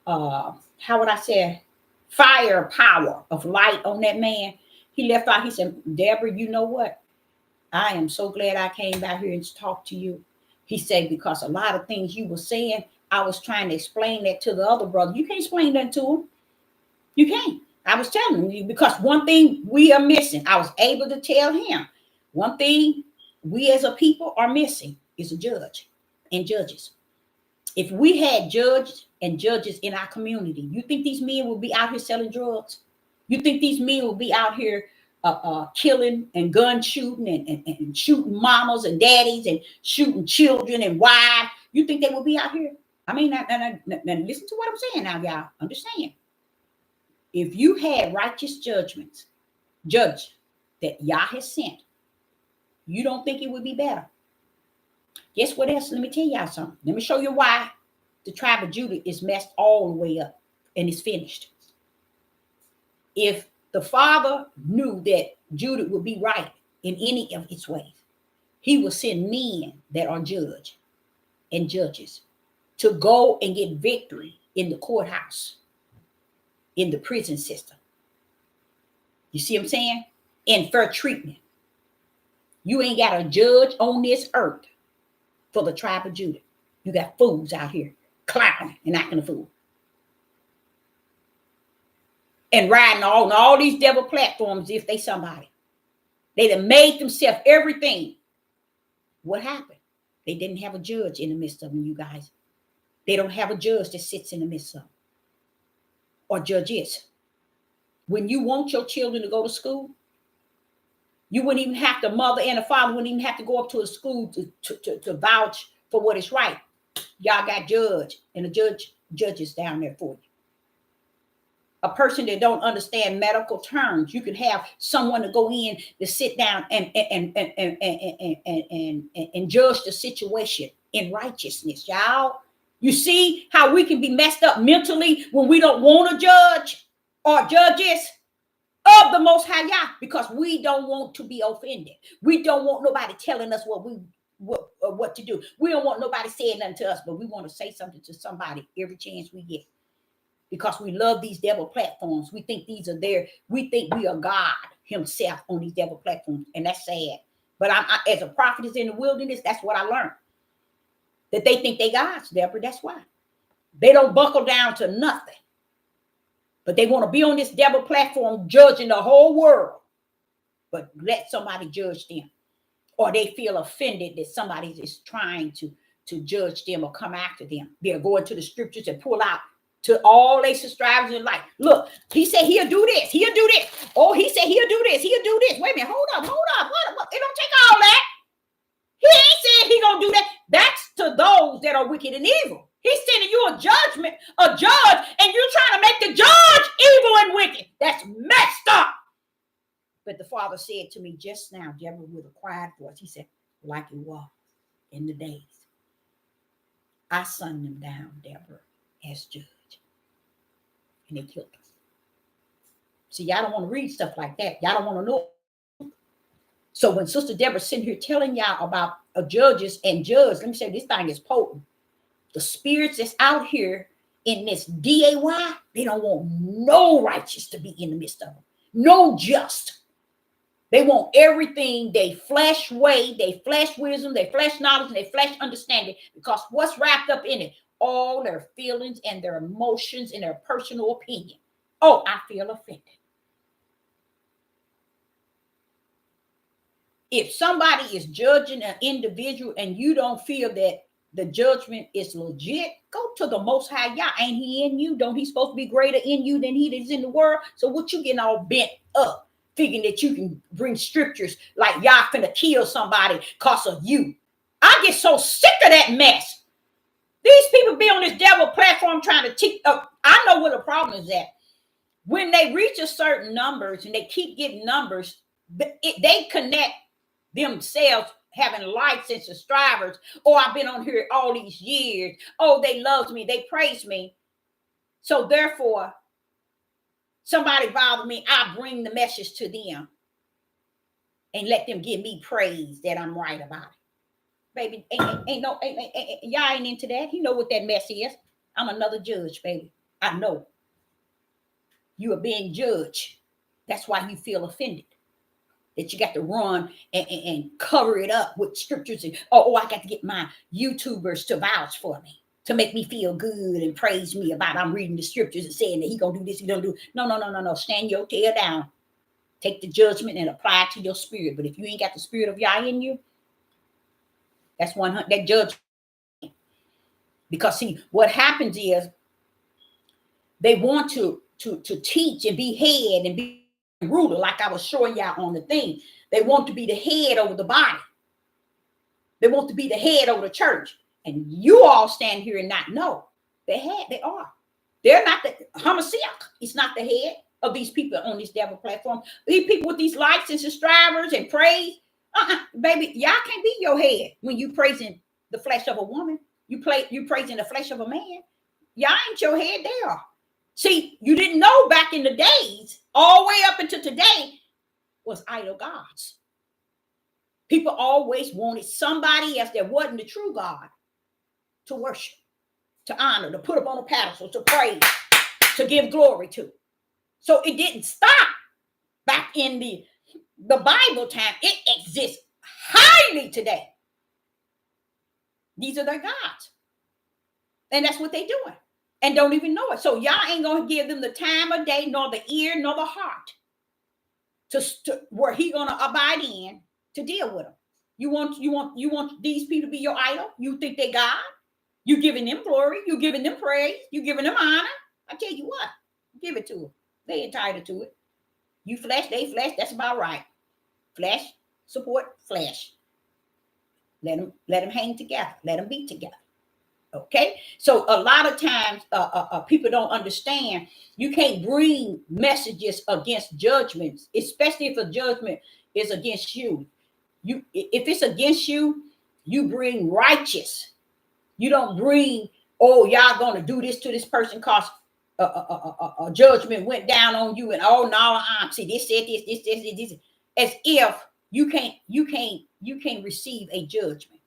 how would I say, fire power of light on that man. He left out, he said, Deborah, you know what? I am so glad I came out here and talked to you. He said, because a lot of things you were saying, I was trying to explain that to the other brother. You can't explain that to him. You can't. I was telling you, because one thing we are missing, I was able to tell him, one thing we as a people are missing is a judge and judges. If we had judges and judges in our community, you think these men will be out here selling drugs? You think these men will be out here killing and gun shooting and shooting mamas and daddies and shooting children and wives? You think they will be out here? I mean, now listen to what I'm saying now, y'all. Understand. If you had righteous judge that Yah has sent, You don't think it would be better? Guess what else? Let me tell y'all something. Let me show you why the tribe of Judah is messed all the way up and is finished. If the Father knew that Judah would be right in any of its ways, he will send men that are judge and judges to go and get victory in the courthouse, in the prison system. You see what I'm saying? And fair treatment. You ain't got a judge on this earth for the tribe of Judah. You got fools out here clowning and acting a fool. And riding on all these devil platforms if they somebody. They done made themselves everything. What happened? They didn't have a judge in the midst of them, you guys. They don't have a judge that sits in the midst of them. Or judges. When you want your children to go to school, you wouldn't even have to, mother and a father wouldn't even have to go up to a school to vouch for what is right. Y'all got judge and the judges down there for you. A person that don't understand medical terms, you can have someone to go in to sit down and judge the situation in righteousness, y'all. You see how we can be messed up mentally when we don't want to judge or judges of the Most High Yah, because we don't want to be offended. We don't want nobody telling us what to do. We don't want nobody saying nothing to us, but we want to say something to somebody every chance we get. Because we love these devil platforms. We think these are there. We think we are God himself on these devil platforms. And that's sad. But I as a prophetess in the wilderness, that's what I learned. That they think they God's, Deborah. That's why. They don't buckle down to nothing. But they want to be on this devil platform judging the whole world. But let somebody judge them. Or they feel offended that somebody is trying to judge them or come after them. They're going to the scriptures and pull out to all their subscribers and like, look, he said he'll do this. He'll do this. Oh, he said he'll do this. He'll do this. Wait a minute. Hold up. What? It don't take all that. He ain't saying he gonna do that. That's to those that are wicked and evil. He's sending you a judge, and you're trying to make the judge evil and wicked. That's messed up. But the Father said to me just now, Deborah, with a quiet voice, he said, like it was in the days. I sunned them down, Deborah, as judge. And they killed us. See, y'all don't want to read stuff like that. Y'all don't want to know. So when Sister Deborah's sitting here telling y'all about judges and judges, let me say this thing is potent. The spirits that's out here in this DAY, they don't want no righteous to be in the midst of them. No just. They want everything they flesh way, they flesh wisdom, they flesh knowledge, and they flesh understanding. Because what's wrapped up in it? All their feelings and their emotions and their personal opinion. Oh, I feel offended. If somebody is judging an individual and you don't feel that the judgment is legit, go to the Most High Yah. Ain't he in you? Don't he supposed to be greater in you than he is in the world? So what you getting all bent up, thinking that you can bring scriptures like y'all finna kill somebody because of you? I get so sick of that mess. These people be on this devil platform trying to teach. I know what the problem is at. When they reach a certain numbers and they keep getting numbers, they connect themselves having likes and subscribers. Oh, I've been on here all these years. Oh, they loved me. They praised me. So therefore, somebody bothered me. I bring the message to them and let them give me praise that I'm right about it. Baby, y'all ain't into that. You know what that mess is. I'm another judge, baby. I know. You are being judged. That's why you feel offended. That you got to run and cover it up with scriptures. And, I got to get my YouTubers to vouch for me, to make me feel good and praise me about I'm reading the scriptures and saying that he going to do this, he don't do. No. Stand your tail down. Take the judgment and apply it to your spirit. But if you ain't got the spirit of Yah in you, that's 100. That judgment. Because see, what happens is they want to teach and be head and be ruler, like I was showing y'all on the thing. They want to be the head over the body. They want to be the head over the church. And you all stand here and not know. They are. They're not the Hamashiach. It's not the head of these people on this devil platform. These people with these likes and subscribers and praise. Baby, y'all can't be your head when you praising the flesh of a woman. You praising the flesh of a man. Y'all ain't your head there. See, you didn't know back in the days, all the way up until today, was idol gods. People always wanted somebody else that wasn't the true God to worship, to honor, to put up on a pedestal, to praise, to give glory to. So it didn't stop back in the Bible time. It exists highly today. These are their gods. And that's what they're doing. And don't even know it. So y'all ain't going to give them the time of day, nor the ear, nor the heart to where he going to abide in to deal with them. You want these people to be your idol? You think they God? You giving them glory? You giving them praise? You giving them honor? I tell you what, give it to them. They entitled to it. You flesh, they flesh. That's about right. Flesh support flesh. Let them hang together. Let them be together. Okay, so a lot of times people don't understand. You can't bring messages against judgments, especially if a judgment is against you. If it's against you, you bring righteous. You don't bring, oh, y'all gonna do this to this person because a judgment went down on you, and oh no, see this said this, as if you can't receive a judgment.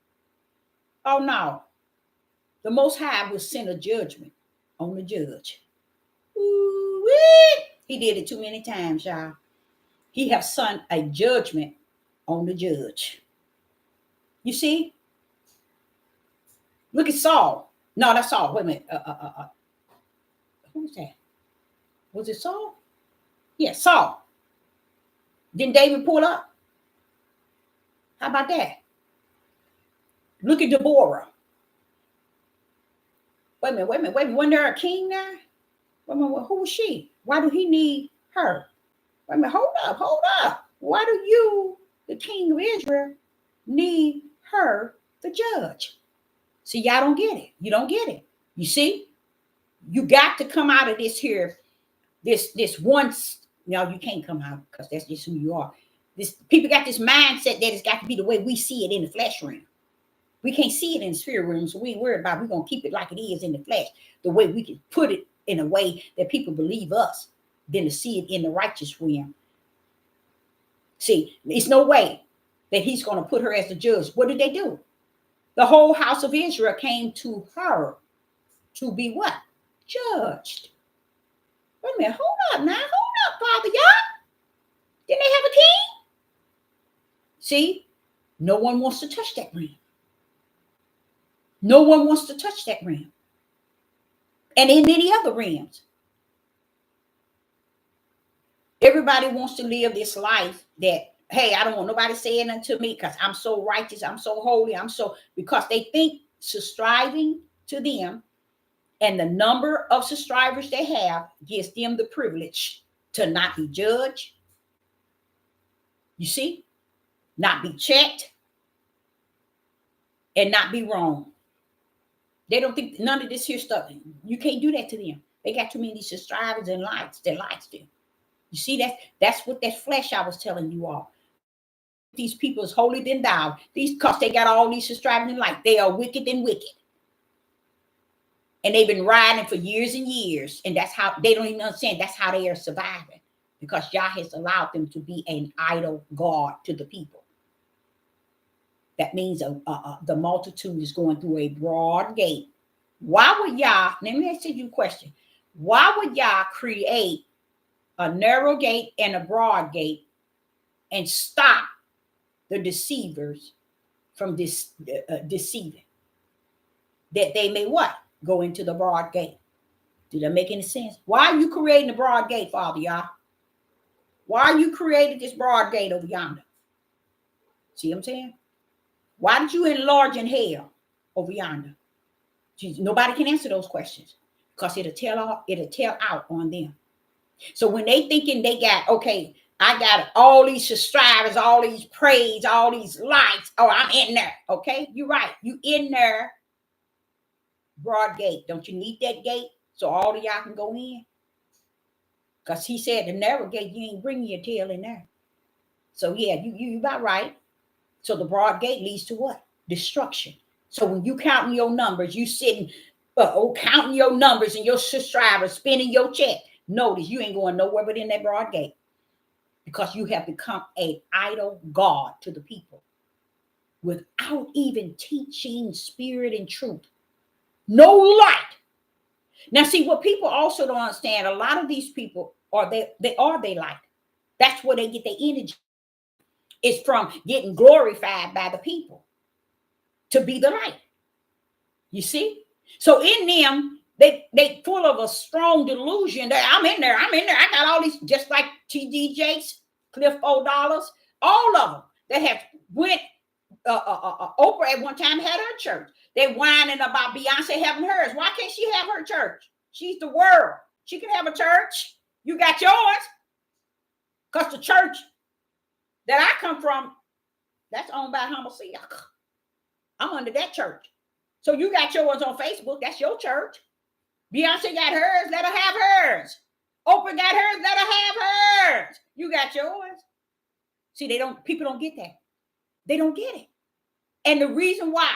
Oh no. The Most High will send a judgment on the judge. Ooh-wee. He did it too many times, y'all. He have sent a judgment on the judge. You see? Look at Saul. No, that's Saul. Wait a minute. Who was that? Was it Saul? Yeah, Saul. Didn't David pull up? How about that? Look at Deborah. Wait a minute. Wasn't there a king now? Wait a minute, who was she? Why do he need her? Wait a minute, hold up. Why do you, the king of Israel, need her, the judge? See, y'all don't get it. You don't get it. You see? You got to come out of this here, this once. No, you can't come out because that's just who you are. This people got this mindset that it's got to be the way we see it in the flesh realm. We can't see it in the spirit realm, so we ain't worried about it. We're going to keep it like it is in the flesh, the way we can put it in a way that people believe us, than to see it in the righteous realm. See, it's no way that he's going to put her as the judge. What did they do? The whole house of Israel came to her to be what? Judged. Wait a minute, hold up now. Hold up, Father, y'all. Didn't they have a king? See, no one wants to touch that realm. No one wants to touch that realm. And in many other realms. Everybody wants to live this life that, hey, I don't want nobody saying nothing to me because I'm so righteous, I'm so holy, because they think subscribing to them and the number of subscribers they have gives them the privilege to not be judged. You see? Not be checked and not be wrong. They don't think none of this here stuff. You can't do that to them. They got too many subscribers and likes that likes them. You see, that's what that flesh I was telling you all. These people is holier than thou. These, because they got all these subscribers and likes. They are wicked and wicked. And they've been riding for years and years. And that's how they don't even understand. That's how they are surviving. Because Yah has allowed them to be an idol God to the people. That means the multitude is going through a broad gate. Why would Yah, let me ask you a question. Why would Yah create a narrow gate and a broad gate and stop the deceivers from this deceiving? That they may what? Go into the broad gate. Did that make any sense? Why are you creating the broad gate, Father Yah? Why are you creating this broad gate over yonder? See what I'm saying? Why did you enlarge in hell over yonder? Nobody can answer those questions because it'll tell out on them. So when they thinking they got, okay, I got all these subscribers, all these praise, all these likes. Oh, I'm in there. Okay, you're right. You in there. Broad gate. Don't you need that gate so all of y'all can go in? Because he said the narrow gate, you ain't bringing your tail in there. So yeah, you about right. So the broad gate leads to what? Destruction. So when you counting your numbers, you sitting counting your numbers and your subscribers, spending your check. Notice you ain't going nowhere but in that broad gate, because you have become an idol god to the people without even teaching spirit and truth. No light. Now, see, what people also don't understand, a lot of these people they are they light. That's where they get their energy. It's from getting glorified by the people to be the light. You see? So in them, they full of a strong delusion that I'm in there. I got all these, just like T.D. Jakes, Cliff O'Dollars, all of them that have went. Oprah at one time had her church. They whining about Beyonce having hers. Why can't she have her church? She's the world. She can have a church. You got yours. Because the church that I come from, that's owned by Homosiak. I'm under that church. So you got yours on Facebook. That's your church. Beyonce got hers. Let her have hers. Oprah got hers. Let her have hers. You got yours. See, people don't get that. They don't get it. And the reason why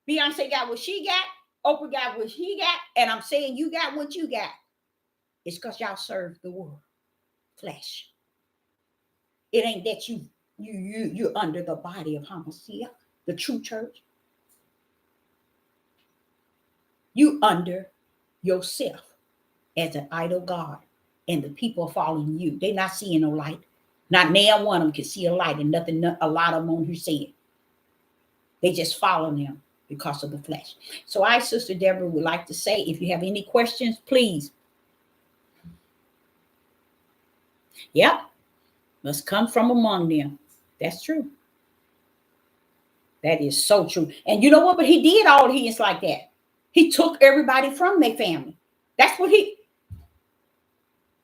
Beyonce got what she got, Oprah got what he got, and I'm saying you got what you got, it's because y'all serve the world, flesh. It ain't that you're under the body of Hamashiach, the true church. You under yourself as an idol god, and the people are following you. They're not seeing no light. Not now one of them can see a light, and nothing. A lot of them on who see it. They just follow them because of the flesh. So I, Sister Deborah, would like to say, if you have any questions, please. Yep, must come from among them. That's true. That is so true. And you know what? But he did all his like that. He took everybody from their family. That's what he.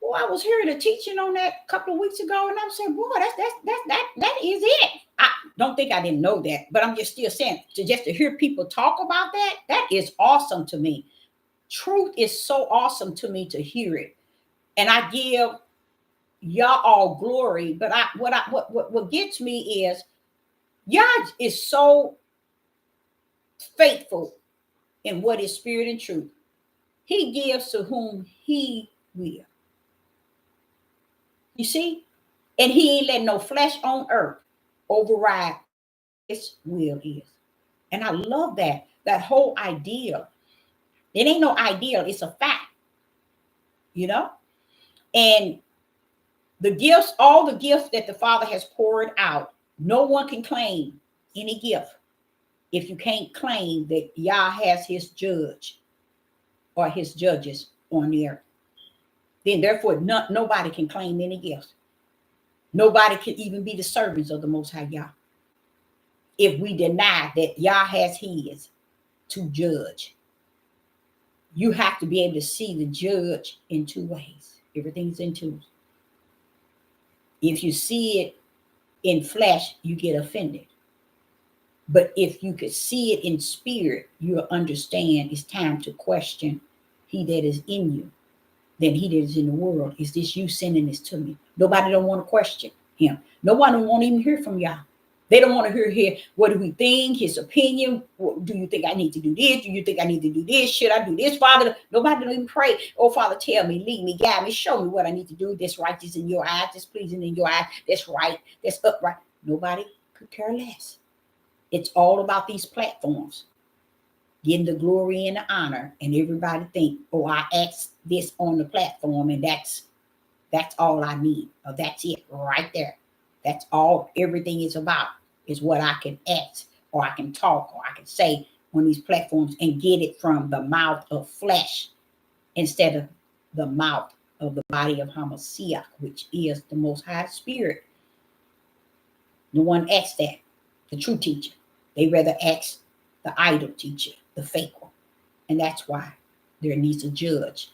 Well, I was hearing a teaching on that a couple of weeks ago, and I'm saying, boy, that is it. I don't think I didn't know that, but I'm just still saying, to hear people talk about that is awesome to me. Truth is so awesome to me to hear it, and I give y'all all glory. But what gets me is y'all is so faithful in what is spirit and truth. He gives to whom he will. You see? And he ain't letting no flesh on earth override his will is. And I love that whole idea. It ain't no ideal, it's a fact. You know? And the gifts, all the gifts that the Father has poured out, no one can claim any gift if you can't claim that Yah has his judge or his judges on the earth. Then therefore nobody can claim any gifts. Nobody can even be the servants of the Most High Yah if we deny that Yah has his to judge. You have to be able to see the judge in two ways. Everything's in twos. If you see it in flesh, you get offended. But if you could see it in spirit, you'll understand it's time to question he that is in you than he that is in the world. Is this you sending this to me? Nobody don't want to question him. No one won't even hear from y'all. They don't want to hear what do we think, his opinion. Do you think I need to do this? Do you think I need to do this? Should I do this, Father? Nobody don't even pray. Oh, Father, tell me, lead me, guide me, show me what I need to do. That's righteous in your eyes, that's pleasing in your eyes, that's right, that's upright. Nobody could care less. It's all about these platforms. Getting the glory and the honor, and everybody think, oh, I asked this on the platform, and that's all I need, or that's it right there. That's all everything is about, is what I can ask, or I can talk, or I can say on these platforms and get it from the mouth of flesh instead of the mouth of the body of Hamashiach, which is the Most High Spirit. No one asks that, the true teacher. They rather ask the idol teacher, the fake one. And that's why there needs a judge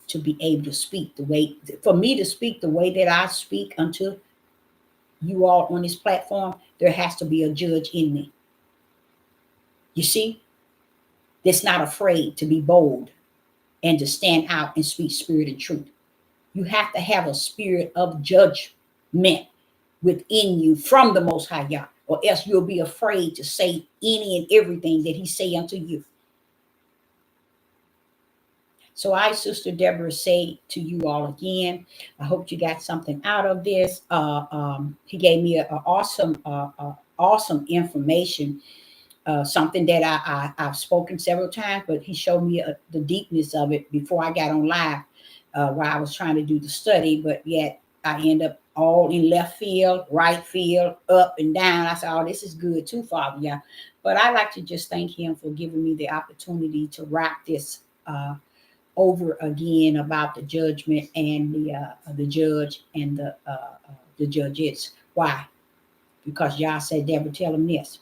to be able to speak the way, for me to speak the way that I speak unto you all on this platform, there has to be a judge in me. You see, that's not afraid to be bold and to stand out and speak spirit and truth. You have to have a spirit of judgment within you from the Most High Yah, or else you'll be afraid to say any and everything that he say unto you. So I, Sister Deborah, say to you all again, I hope you got something out of this. He gave me an awesome information, something that I've spoken several times, but he showed me the deepness of it before I got on live, while I was trying to do the study, but yet I end up all in left field, right field, up and down. I said, oh, this is good too, Father, yeah. But I like to just thank him for giving me the opportunity to wrap this over again about the judgment and the judge and the judges. Why? Because Yah said, Deborah, tell them this.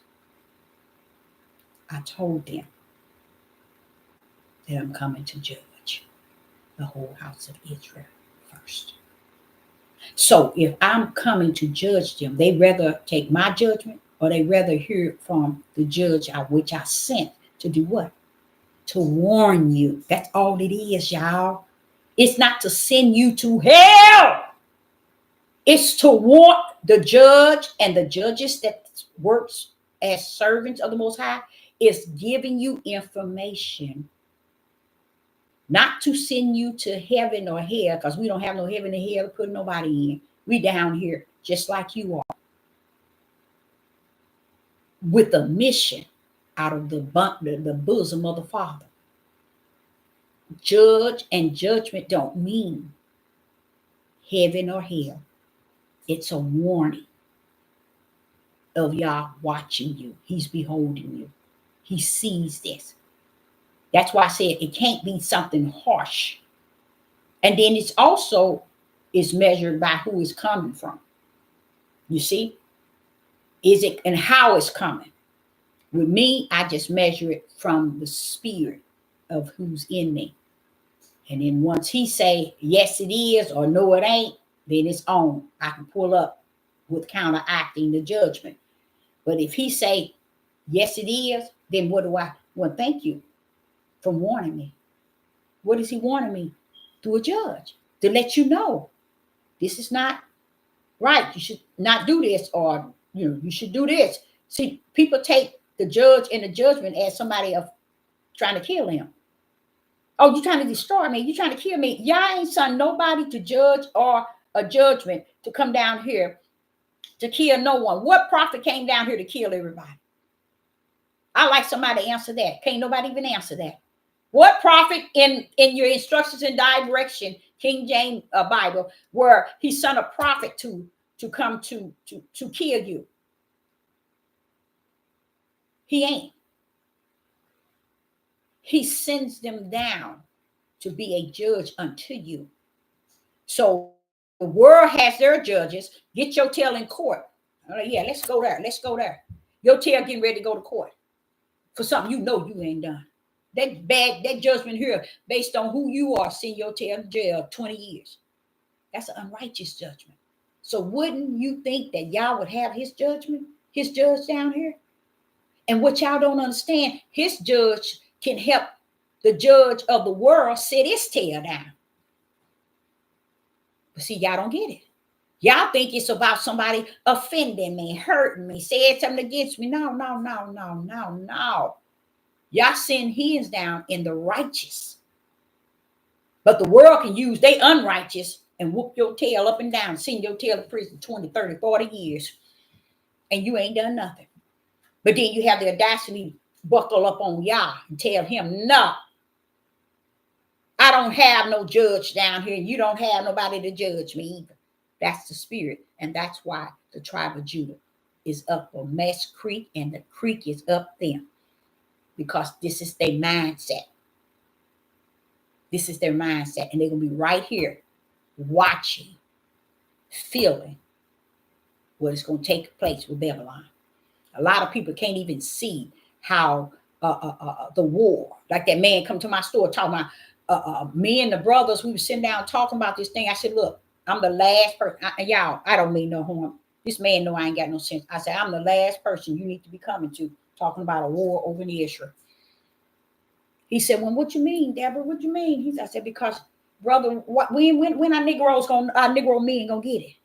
I told them that I'm coming to judge the whole house of Israel first. So if I'm coming to judge them, they rather take my judgment or they rather hear it from the judge which I sent to do what? To warn you. That's all it is, y'all. It's not to send you to hell. It's to warn the judge and the judges that works as servants of the Most High is giving you information, not to send you to heaven or hell, because we don't have no heaven and hell to put nobody in. We down here just like you are, with a mission out of the bosom of the Father. Judge and judgment don't mean heaven or hell. It's a warning of Yah watching you. He's beholding you. He sees this. That's why I said it can't be something harsh. And then it's also is measured by who it's coming from. You see? Is it and how it's coming? With me, I just measure it from the spirit of who's in me. And then once he say, yes, it is, or no, it ain't, then it's on. I can pull up with counteracting the judgment. But if he say, yes, it is, then what do I? Well, thank you for warning me. What is he warning me? Through a judge, to let you know this is not right. You should not do this, or you should do this. See, people take the judge and the judgment as somebody of trying to kill him. Oh, you're trying to destroy me. You're trying to kill me. Y'all ain't sent nobody to judge or a judgment to come down here to kill no one. What prophet came down here to kill everybody? I like somebody to answer that. Can't nobody even answer that. What prophet in your instructions and direction, King James Bible, where he sent a prophet to come to kill you? He ain't. He sends them down to be a judge unto you. So the world has their judges. Get your tail in court. Yeah, let's go there. Let's go there. Your tail getting ready to go to court for something you ain't done. That judgment here, based on who you are, send your tail to jail 20 years. That's an unrighteous judgment. So wouldn't you think that y'all would have his judgment, his judge down here? And what y'all don't understand, his judge can help the judge of the world set his tail down. But see, y'all don't get it. Y'all think it's about somebody offending me, hurting me, saying something against me. No. Y'all send his down in the righteous. But the world can use they unrighteous and whoop your tail up and down, send your tail to prison 20, 30, 40 years. And you ain't done nothing. But then you have the audacity to buckle up on Yah and tell him, no, I don't have no judge down here. And you don't have nobody to judge me either. That's the spirit. And that's why the tribe of Judah is up on Mesh Creek and the creek is up them. Because this is their mindset. This is their mindset. And they're going to be right here watching, feeling what is going to take place with Babylon. A lot of people can't even see how the war, like that man come to my store talking about me and the brothers, we were sitting down talking about this thing. I said, look, I'm the last person. Y'all, I don't mean no harm. This man know I ain't got no sense. I said, I'm the last person you need to be coming to talking about a war over in Israel. He said, well, what you mean, Deborah? What you mean? I said, because, brother, when our Negro men gonna get it?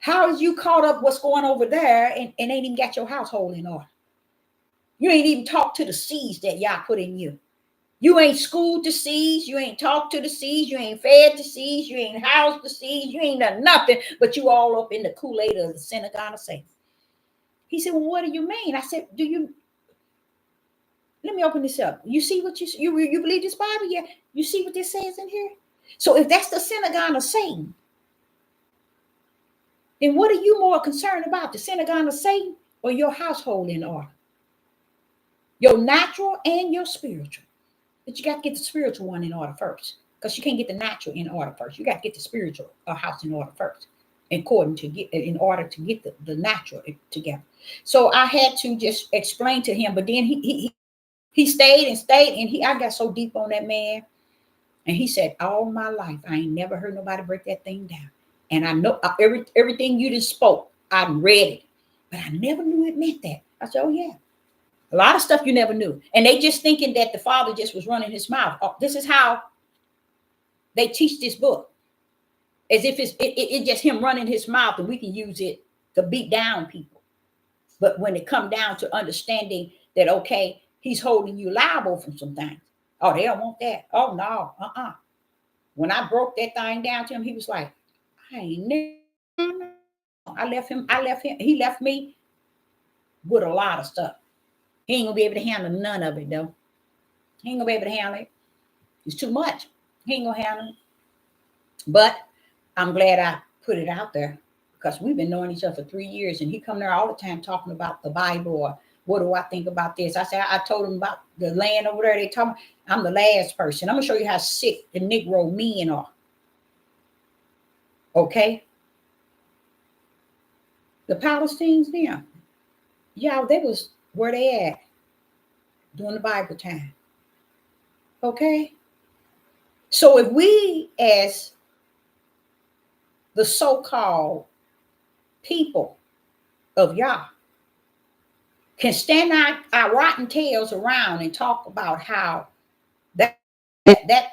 How is you caught up what's going over there and ain't even got your household in order? You ain't even talked to the seeds that y'all put in you. You ain't schooled the seeds. You ain't talked to the seeds. You ain't fed the seeds. You ain't housed the seeds. You ain't done nothing, but you all up in the Kool-Aid of the synagogue of Satan. He said, well, what do you mean? I said, let me open this up. You see what you believe this Bible? Yeah. You see what this says in here? So if that's the synagogue of Satan, then what are you more concerned about? The synagogue of Satan or your household in order? Your natural and your spiritual. But you got to get the spiritual one in order first, because you can't get the natural in order first. You got to get the spiritual house in order first, in order to get the natural together. So I had to just explain to him, but then he stayed, and I got so deep on that man, and he said, all my life I ain't never heard nobody break that thing down, and I know everything you just spoke, I read it, but I never knew it meant that. I said, oh yeah. A lot of stuff you never knew. And they just thinking that the father just was running his mouth. Oh, this is how they teach this book. As if it's just him running his mouth and we can use it to beat down people. But when it come down to understanding that, okay, he's holding you liable for some things. Oh, they don't want that. Oh, no. When I broke that thing down to him, he was like, I ain't never. I left him. He left me with a lot of stuff. He ain't gonna be able to handle none of it, though. He ain't gonna be able to handle it. It's too much. He ain't gonna handle it. But I'm glad I put it out there, because we've been knowing each other for 3 years, and he come there all the time talking about the Bible or what do I think about this. I said, I told him about the land over there. They talking. I'm the last person. I'm gonna show you how sick the Negro men are. Okay. The Palestinians, them. Yeah, they was where they at during the Bible time. Okay. So if we, as the so-called people of Yah, can stand our rotten tails around and talk about how that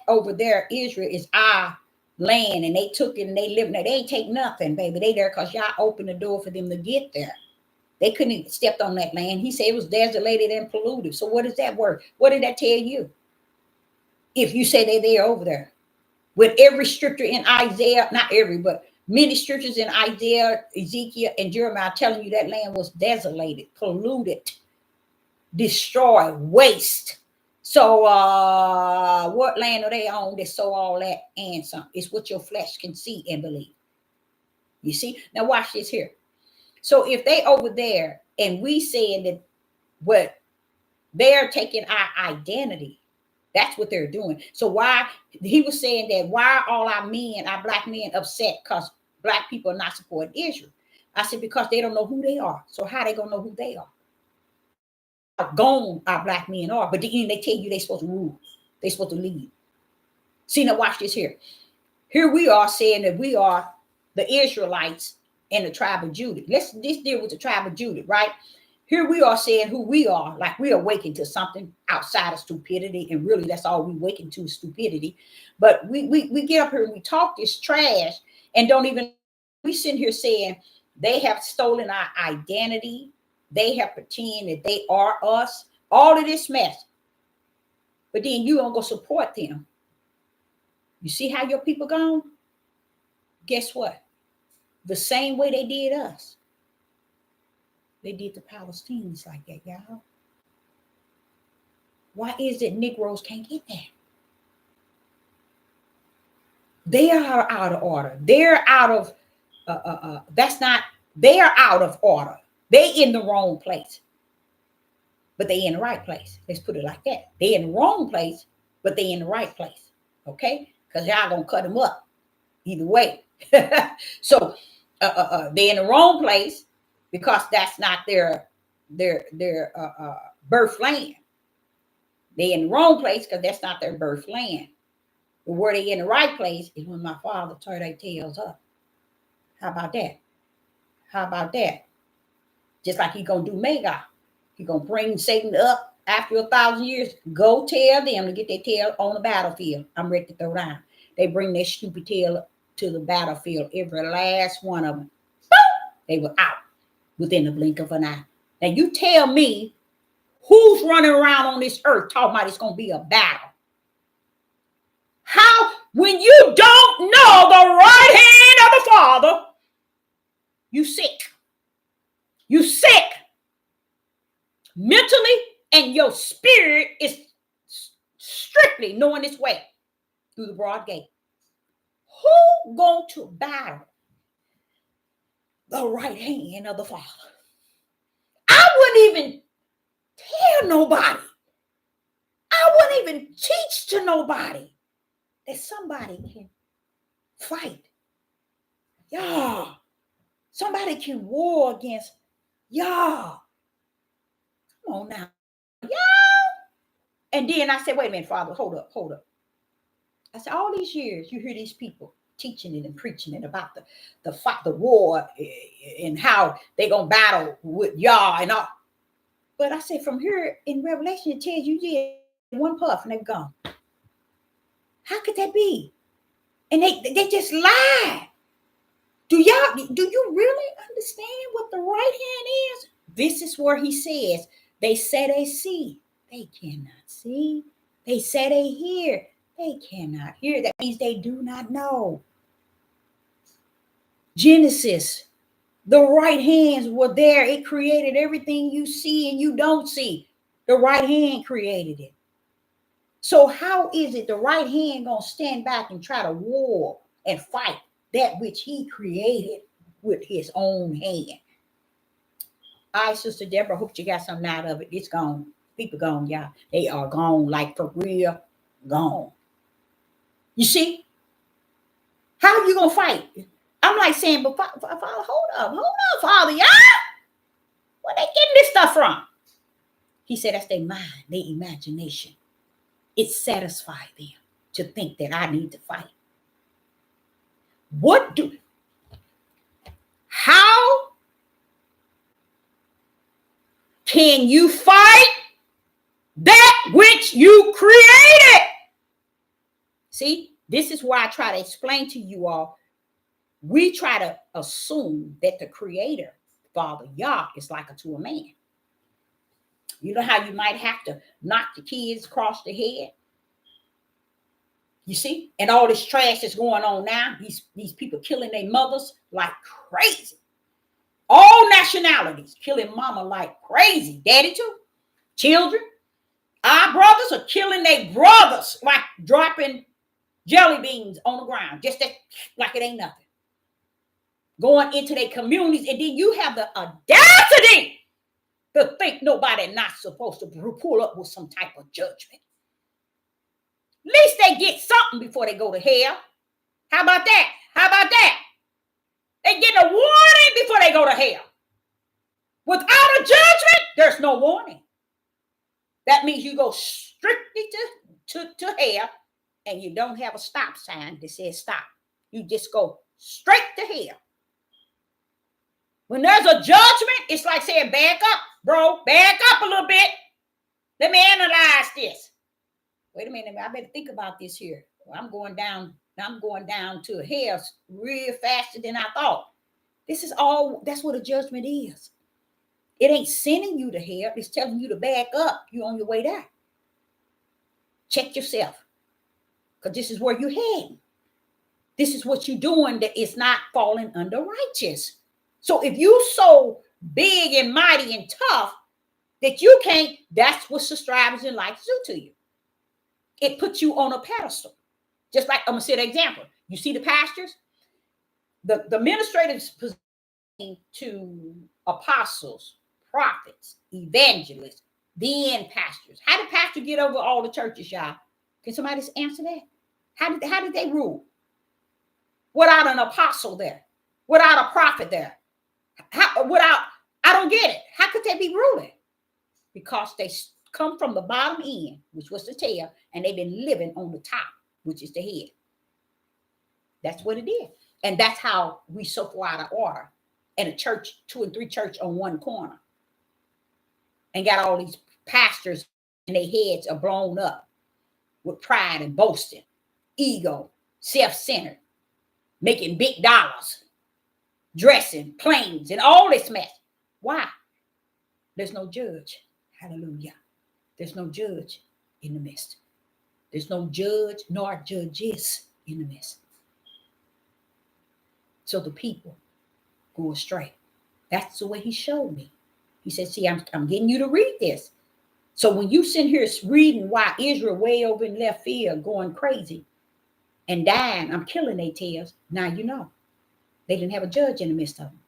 over there, Israel, is our land, and they took it and they live there. They ain't take nothing, baby. They there because Yah opened the door for them to get there. They couldn't even step on that land. He said it was desolated and polluted. So what is that word? What did that tell you? If you say they're over there. With every scripture in Isaiah, not every, but many scriptures in Isaiah, Ezekiel, and Jeremiah telling you that land was desolated, polluted, destroyed, waste. So what land are they on that sow all that and some? It's what your flesh can see and believe. You see? Now watch this here. So if they over there and we saying that what they're taking our identity, that's what they're doing. So why he was saying that, why are all our black men upset because black people are not supporting Israel? I said, because they don't know who they are. So how they gonna know who they are? How gone our black men are, but then they tell you they're supposed to rule, they're supposed to lead. See, now watch this here. Here we are saying that we are the Israelites and the tribe of Judah. Let's deal with the tribe of Judah, right? Here we are saying who we are, like we awakened to something outside of stupidity, and really that's all we awaken to, stupidity. But we get up here and we talk this trash and don't even, we sitting here saying they have stolen our identity, they have pretended that they are us, all of this mess. But then you don't go support them. You see how your people gone? Guess what? The same way they did us. They did the Palestinians like that, y'all. Why is it Negroes can't get that? They are out of order. They're out of, they are out of order. They in the wrong place, but they in the right place. Let's put it like that. They in the wrong place, but they in the right place. Okay? Because y'all gonna cut them up either way. So they in the wrong place because that's not their birth land. They in the wrong place because that's not their birth land. But where they in the right place is when my father turned their tails up. How about that? How about that? Just like he gonna do Magog. He gonna bring Satan up after 1,000 years. Go tell them to get their tail on the battlefield. I'm ready to throw down. They bring their stupid tail to the battlefield. Every last one of them. They were out within the blink of an eye. Now you tell me who's running around on this earth talking about it's going to be a battle. How, when you don't know the right hand of the Father, you sick. You sick. Mentally, and your spirit is strictly knowing its way through the broad gate. Who going to battle the right hand of the Father? I wouldn't even tell nobody. I wouldn't even teach to nobody that somebody can fight. Y'all, somebody can war against y'all. Come on now. Y'all. And then I said, wait a minute, Father, hold up. I said, all these years, you hear these people teaching it and preaching it about the fight, the war, and how they gonna battle with y'all and all. But I said, from here in Revelation, it tells you did one puff and they're gone. How could that be? And they just lie. Do you really understand what the right hand is? This is where he says, they say they see, they cannot see. They say they hear, they cannot hear. That means they do not know. Genesis, the right hands were there. It created everything you see and you don't see. The right hand created it. So how is it the right hand going to stand back and try to war and fight that which he created with his own hand? All right, Sister Deborah, hope you got something out of it. It's gone. People gone, y'all. They are gone, like for real, gone. You see? How are you going to fight? I'm like saying, but Father, hold up, Father, y'all. Where they getting this stuff from? He said, that's their mind, their imagination. It satisfies them to think that I need to fight. How can you fight that which you created? See, this is why I try to explain to you all. We try to assume that the creator, Father Yah, is like to a man. You know how you might have to knock the kids across the head? You see? And all this trash that's going on now, these people killing their mothers like crazy. All nationalities killing mama like crazy. Daddy too. Children. Our brothers are killing their brothers like dropping jelly beans on the ground. Just like it ain't nothing. Going into their communities, and then you have the audacity to think nobody not supposed to pull up with some type of judgment. At least they get something before they go to hell. How about that? They get a warning before they go to hell. Without a judgment, there's no warning. That means you go strictly to hell, and you don't have a stop sign that says stop. You just go straight to hell. When there's a judgment, it's like saying, back up, bro. Back up a little bit. Let me analyze this. Wait a minute. I better think about this here. I'm going down to hell real faster than I thought. That's what a judgment is. It ain't sending you to hell. It's telling you to back up. You're on your way there. Check yourself. Because this is where you're heading. This is what you're doing that is not falling under righteous. So if you so big and mighty and tough that you can't, that's what subscribers and likes do to you. It puts you on a pedestal. Just like, I'm going to say an example. You see the pastors? The administrative position to apostles, prophets, evangelists, then pastors. How did pastor get over all the churches, y'all? Can somebody answer that? How did they rule? Without an apostle there. Without a prophet there. I don't get it. How could they be ruling? Because they come from the bottom end, which was the tail, and they've been living on the top, which is the head. That's what it is. And that's how we so far out of order. And a church, 2 and 3 church on one corner. And got all these pastors and their heads are blown up with pride and boasting, ego, self-centered, making big dollars. dressing, planes, and all this mess. Why? There's no judge. Hallelujah. There's no judge in the midst. There's no judge nor judges in the midst. So the people go astray. That's the way he showed me. He said, see, I'm getting you to read this. So when you sit here reading why Israel way over in left field going crazy and dying, I'm killing their tails. Now you know. They didn't have a judge in the midst of them.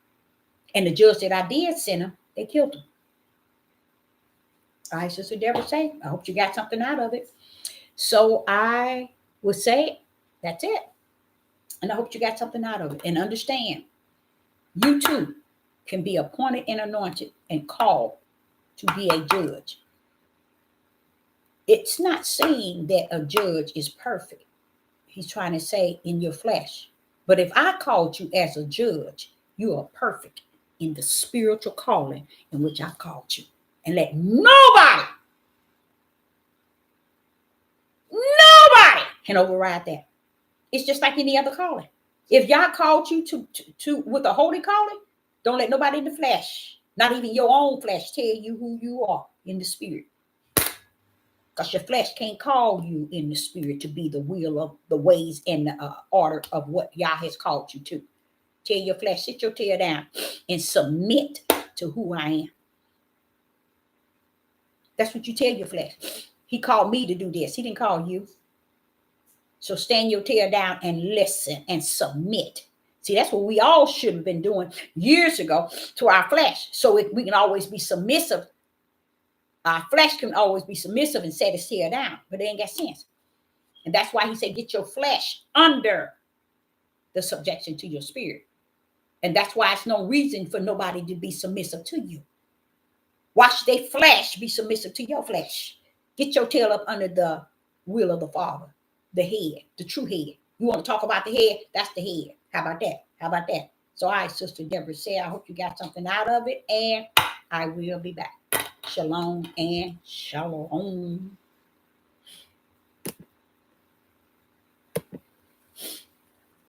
And the judge that I did send them, they killed them. All right, Sister Deborah say, I hope you got something out of it. So I would say, that's it. And I hope you got something out of it. And understand, you too can be appointed and anointed and called to be a judge. It's not saying that a judge is perfect. He's trying to say in your flesh. But if I called you as a judge, you are perfect in the spiritual calling in which I called you. And let nobody can override that. It's just like any other calling. If y'all called you to with a holy calling, don't let nobody in the flesh, not even your own flesh, tell you who you are in the spirit. Because your flesh can't call you in the spirit to be the will of the ways and the order of what Yah has called you to. Tell your flesh, sit your tail down and submit to who I am. That's what you tell your flesh. He called me to do this. He didn't call you. So stand your tail down and listen and submit. See, that's what we all should have been doing years ago to our flesh. So we can always be submissive. Our flesh can always be submissive and set its tail down, but it ain't got sense. And that's why he said, get your flesh under the subjection to your spirit. And that's why it's no reason for nobody to be submissive to you. Watch their flesh be submissive to your flesh. Get your tail up under the will of the Father, the head, the true head. You want to talk about the head? That's the head. How about that? How about that? So, all right, Sister Deborah said, I hope you got something out of it, and I will be back. Shalom and shalom.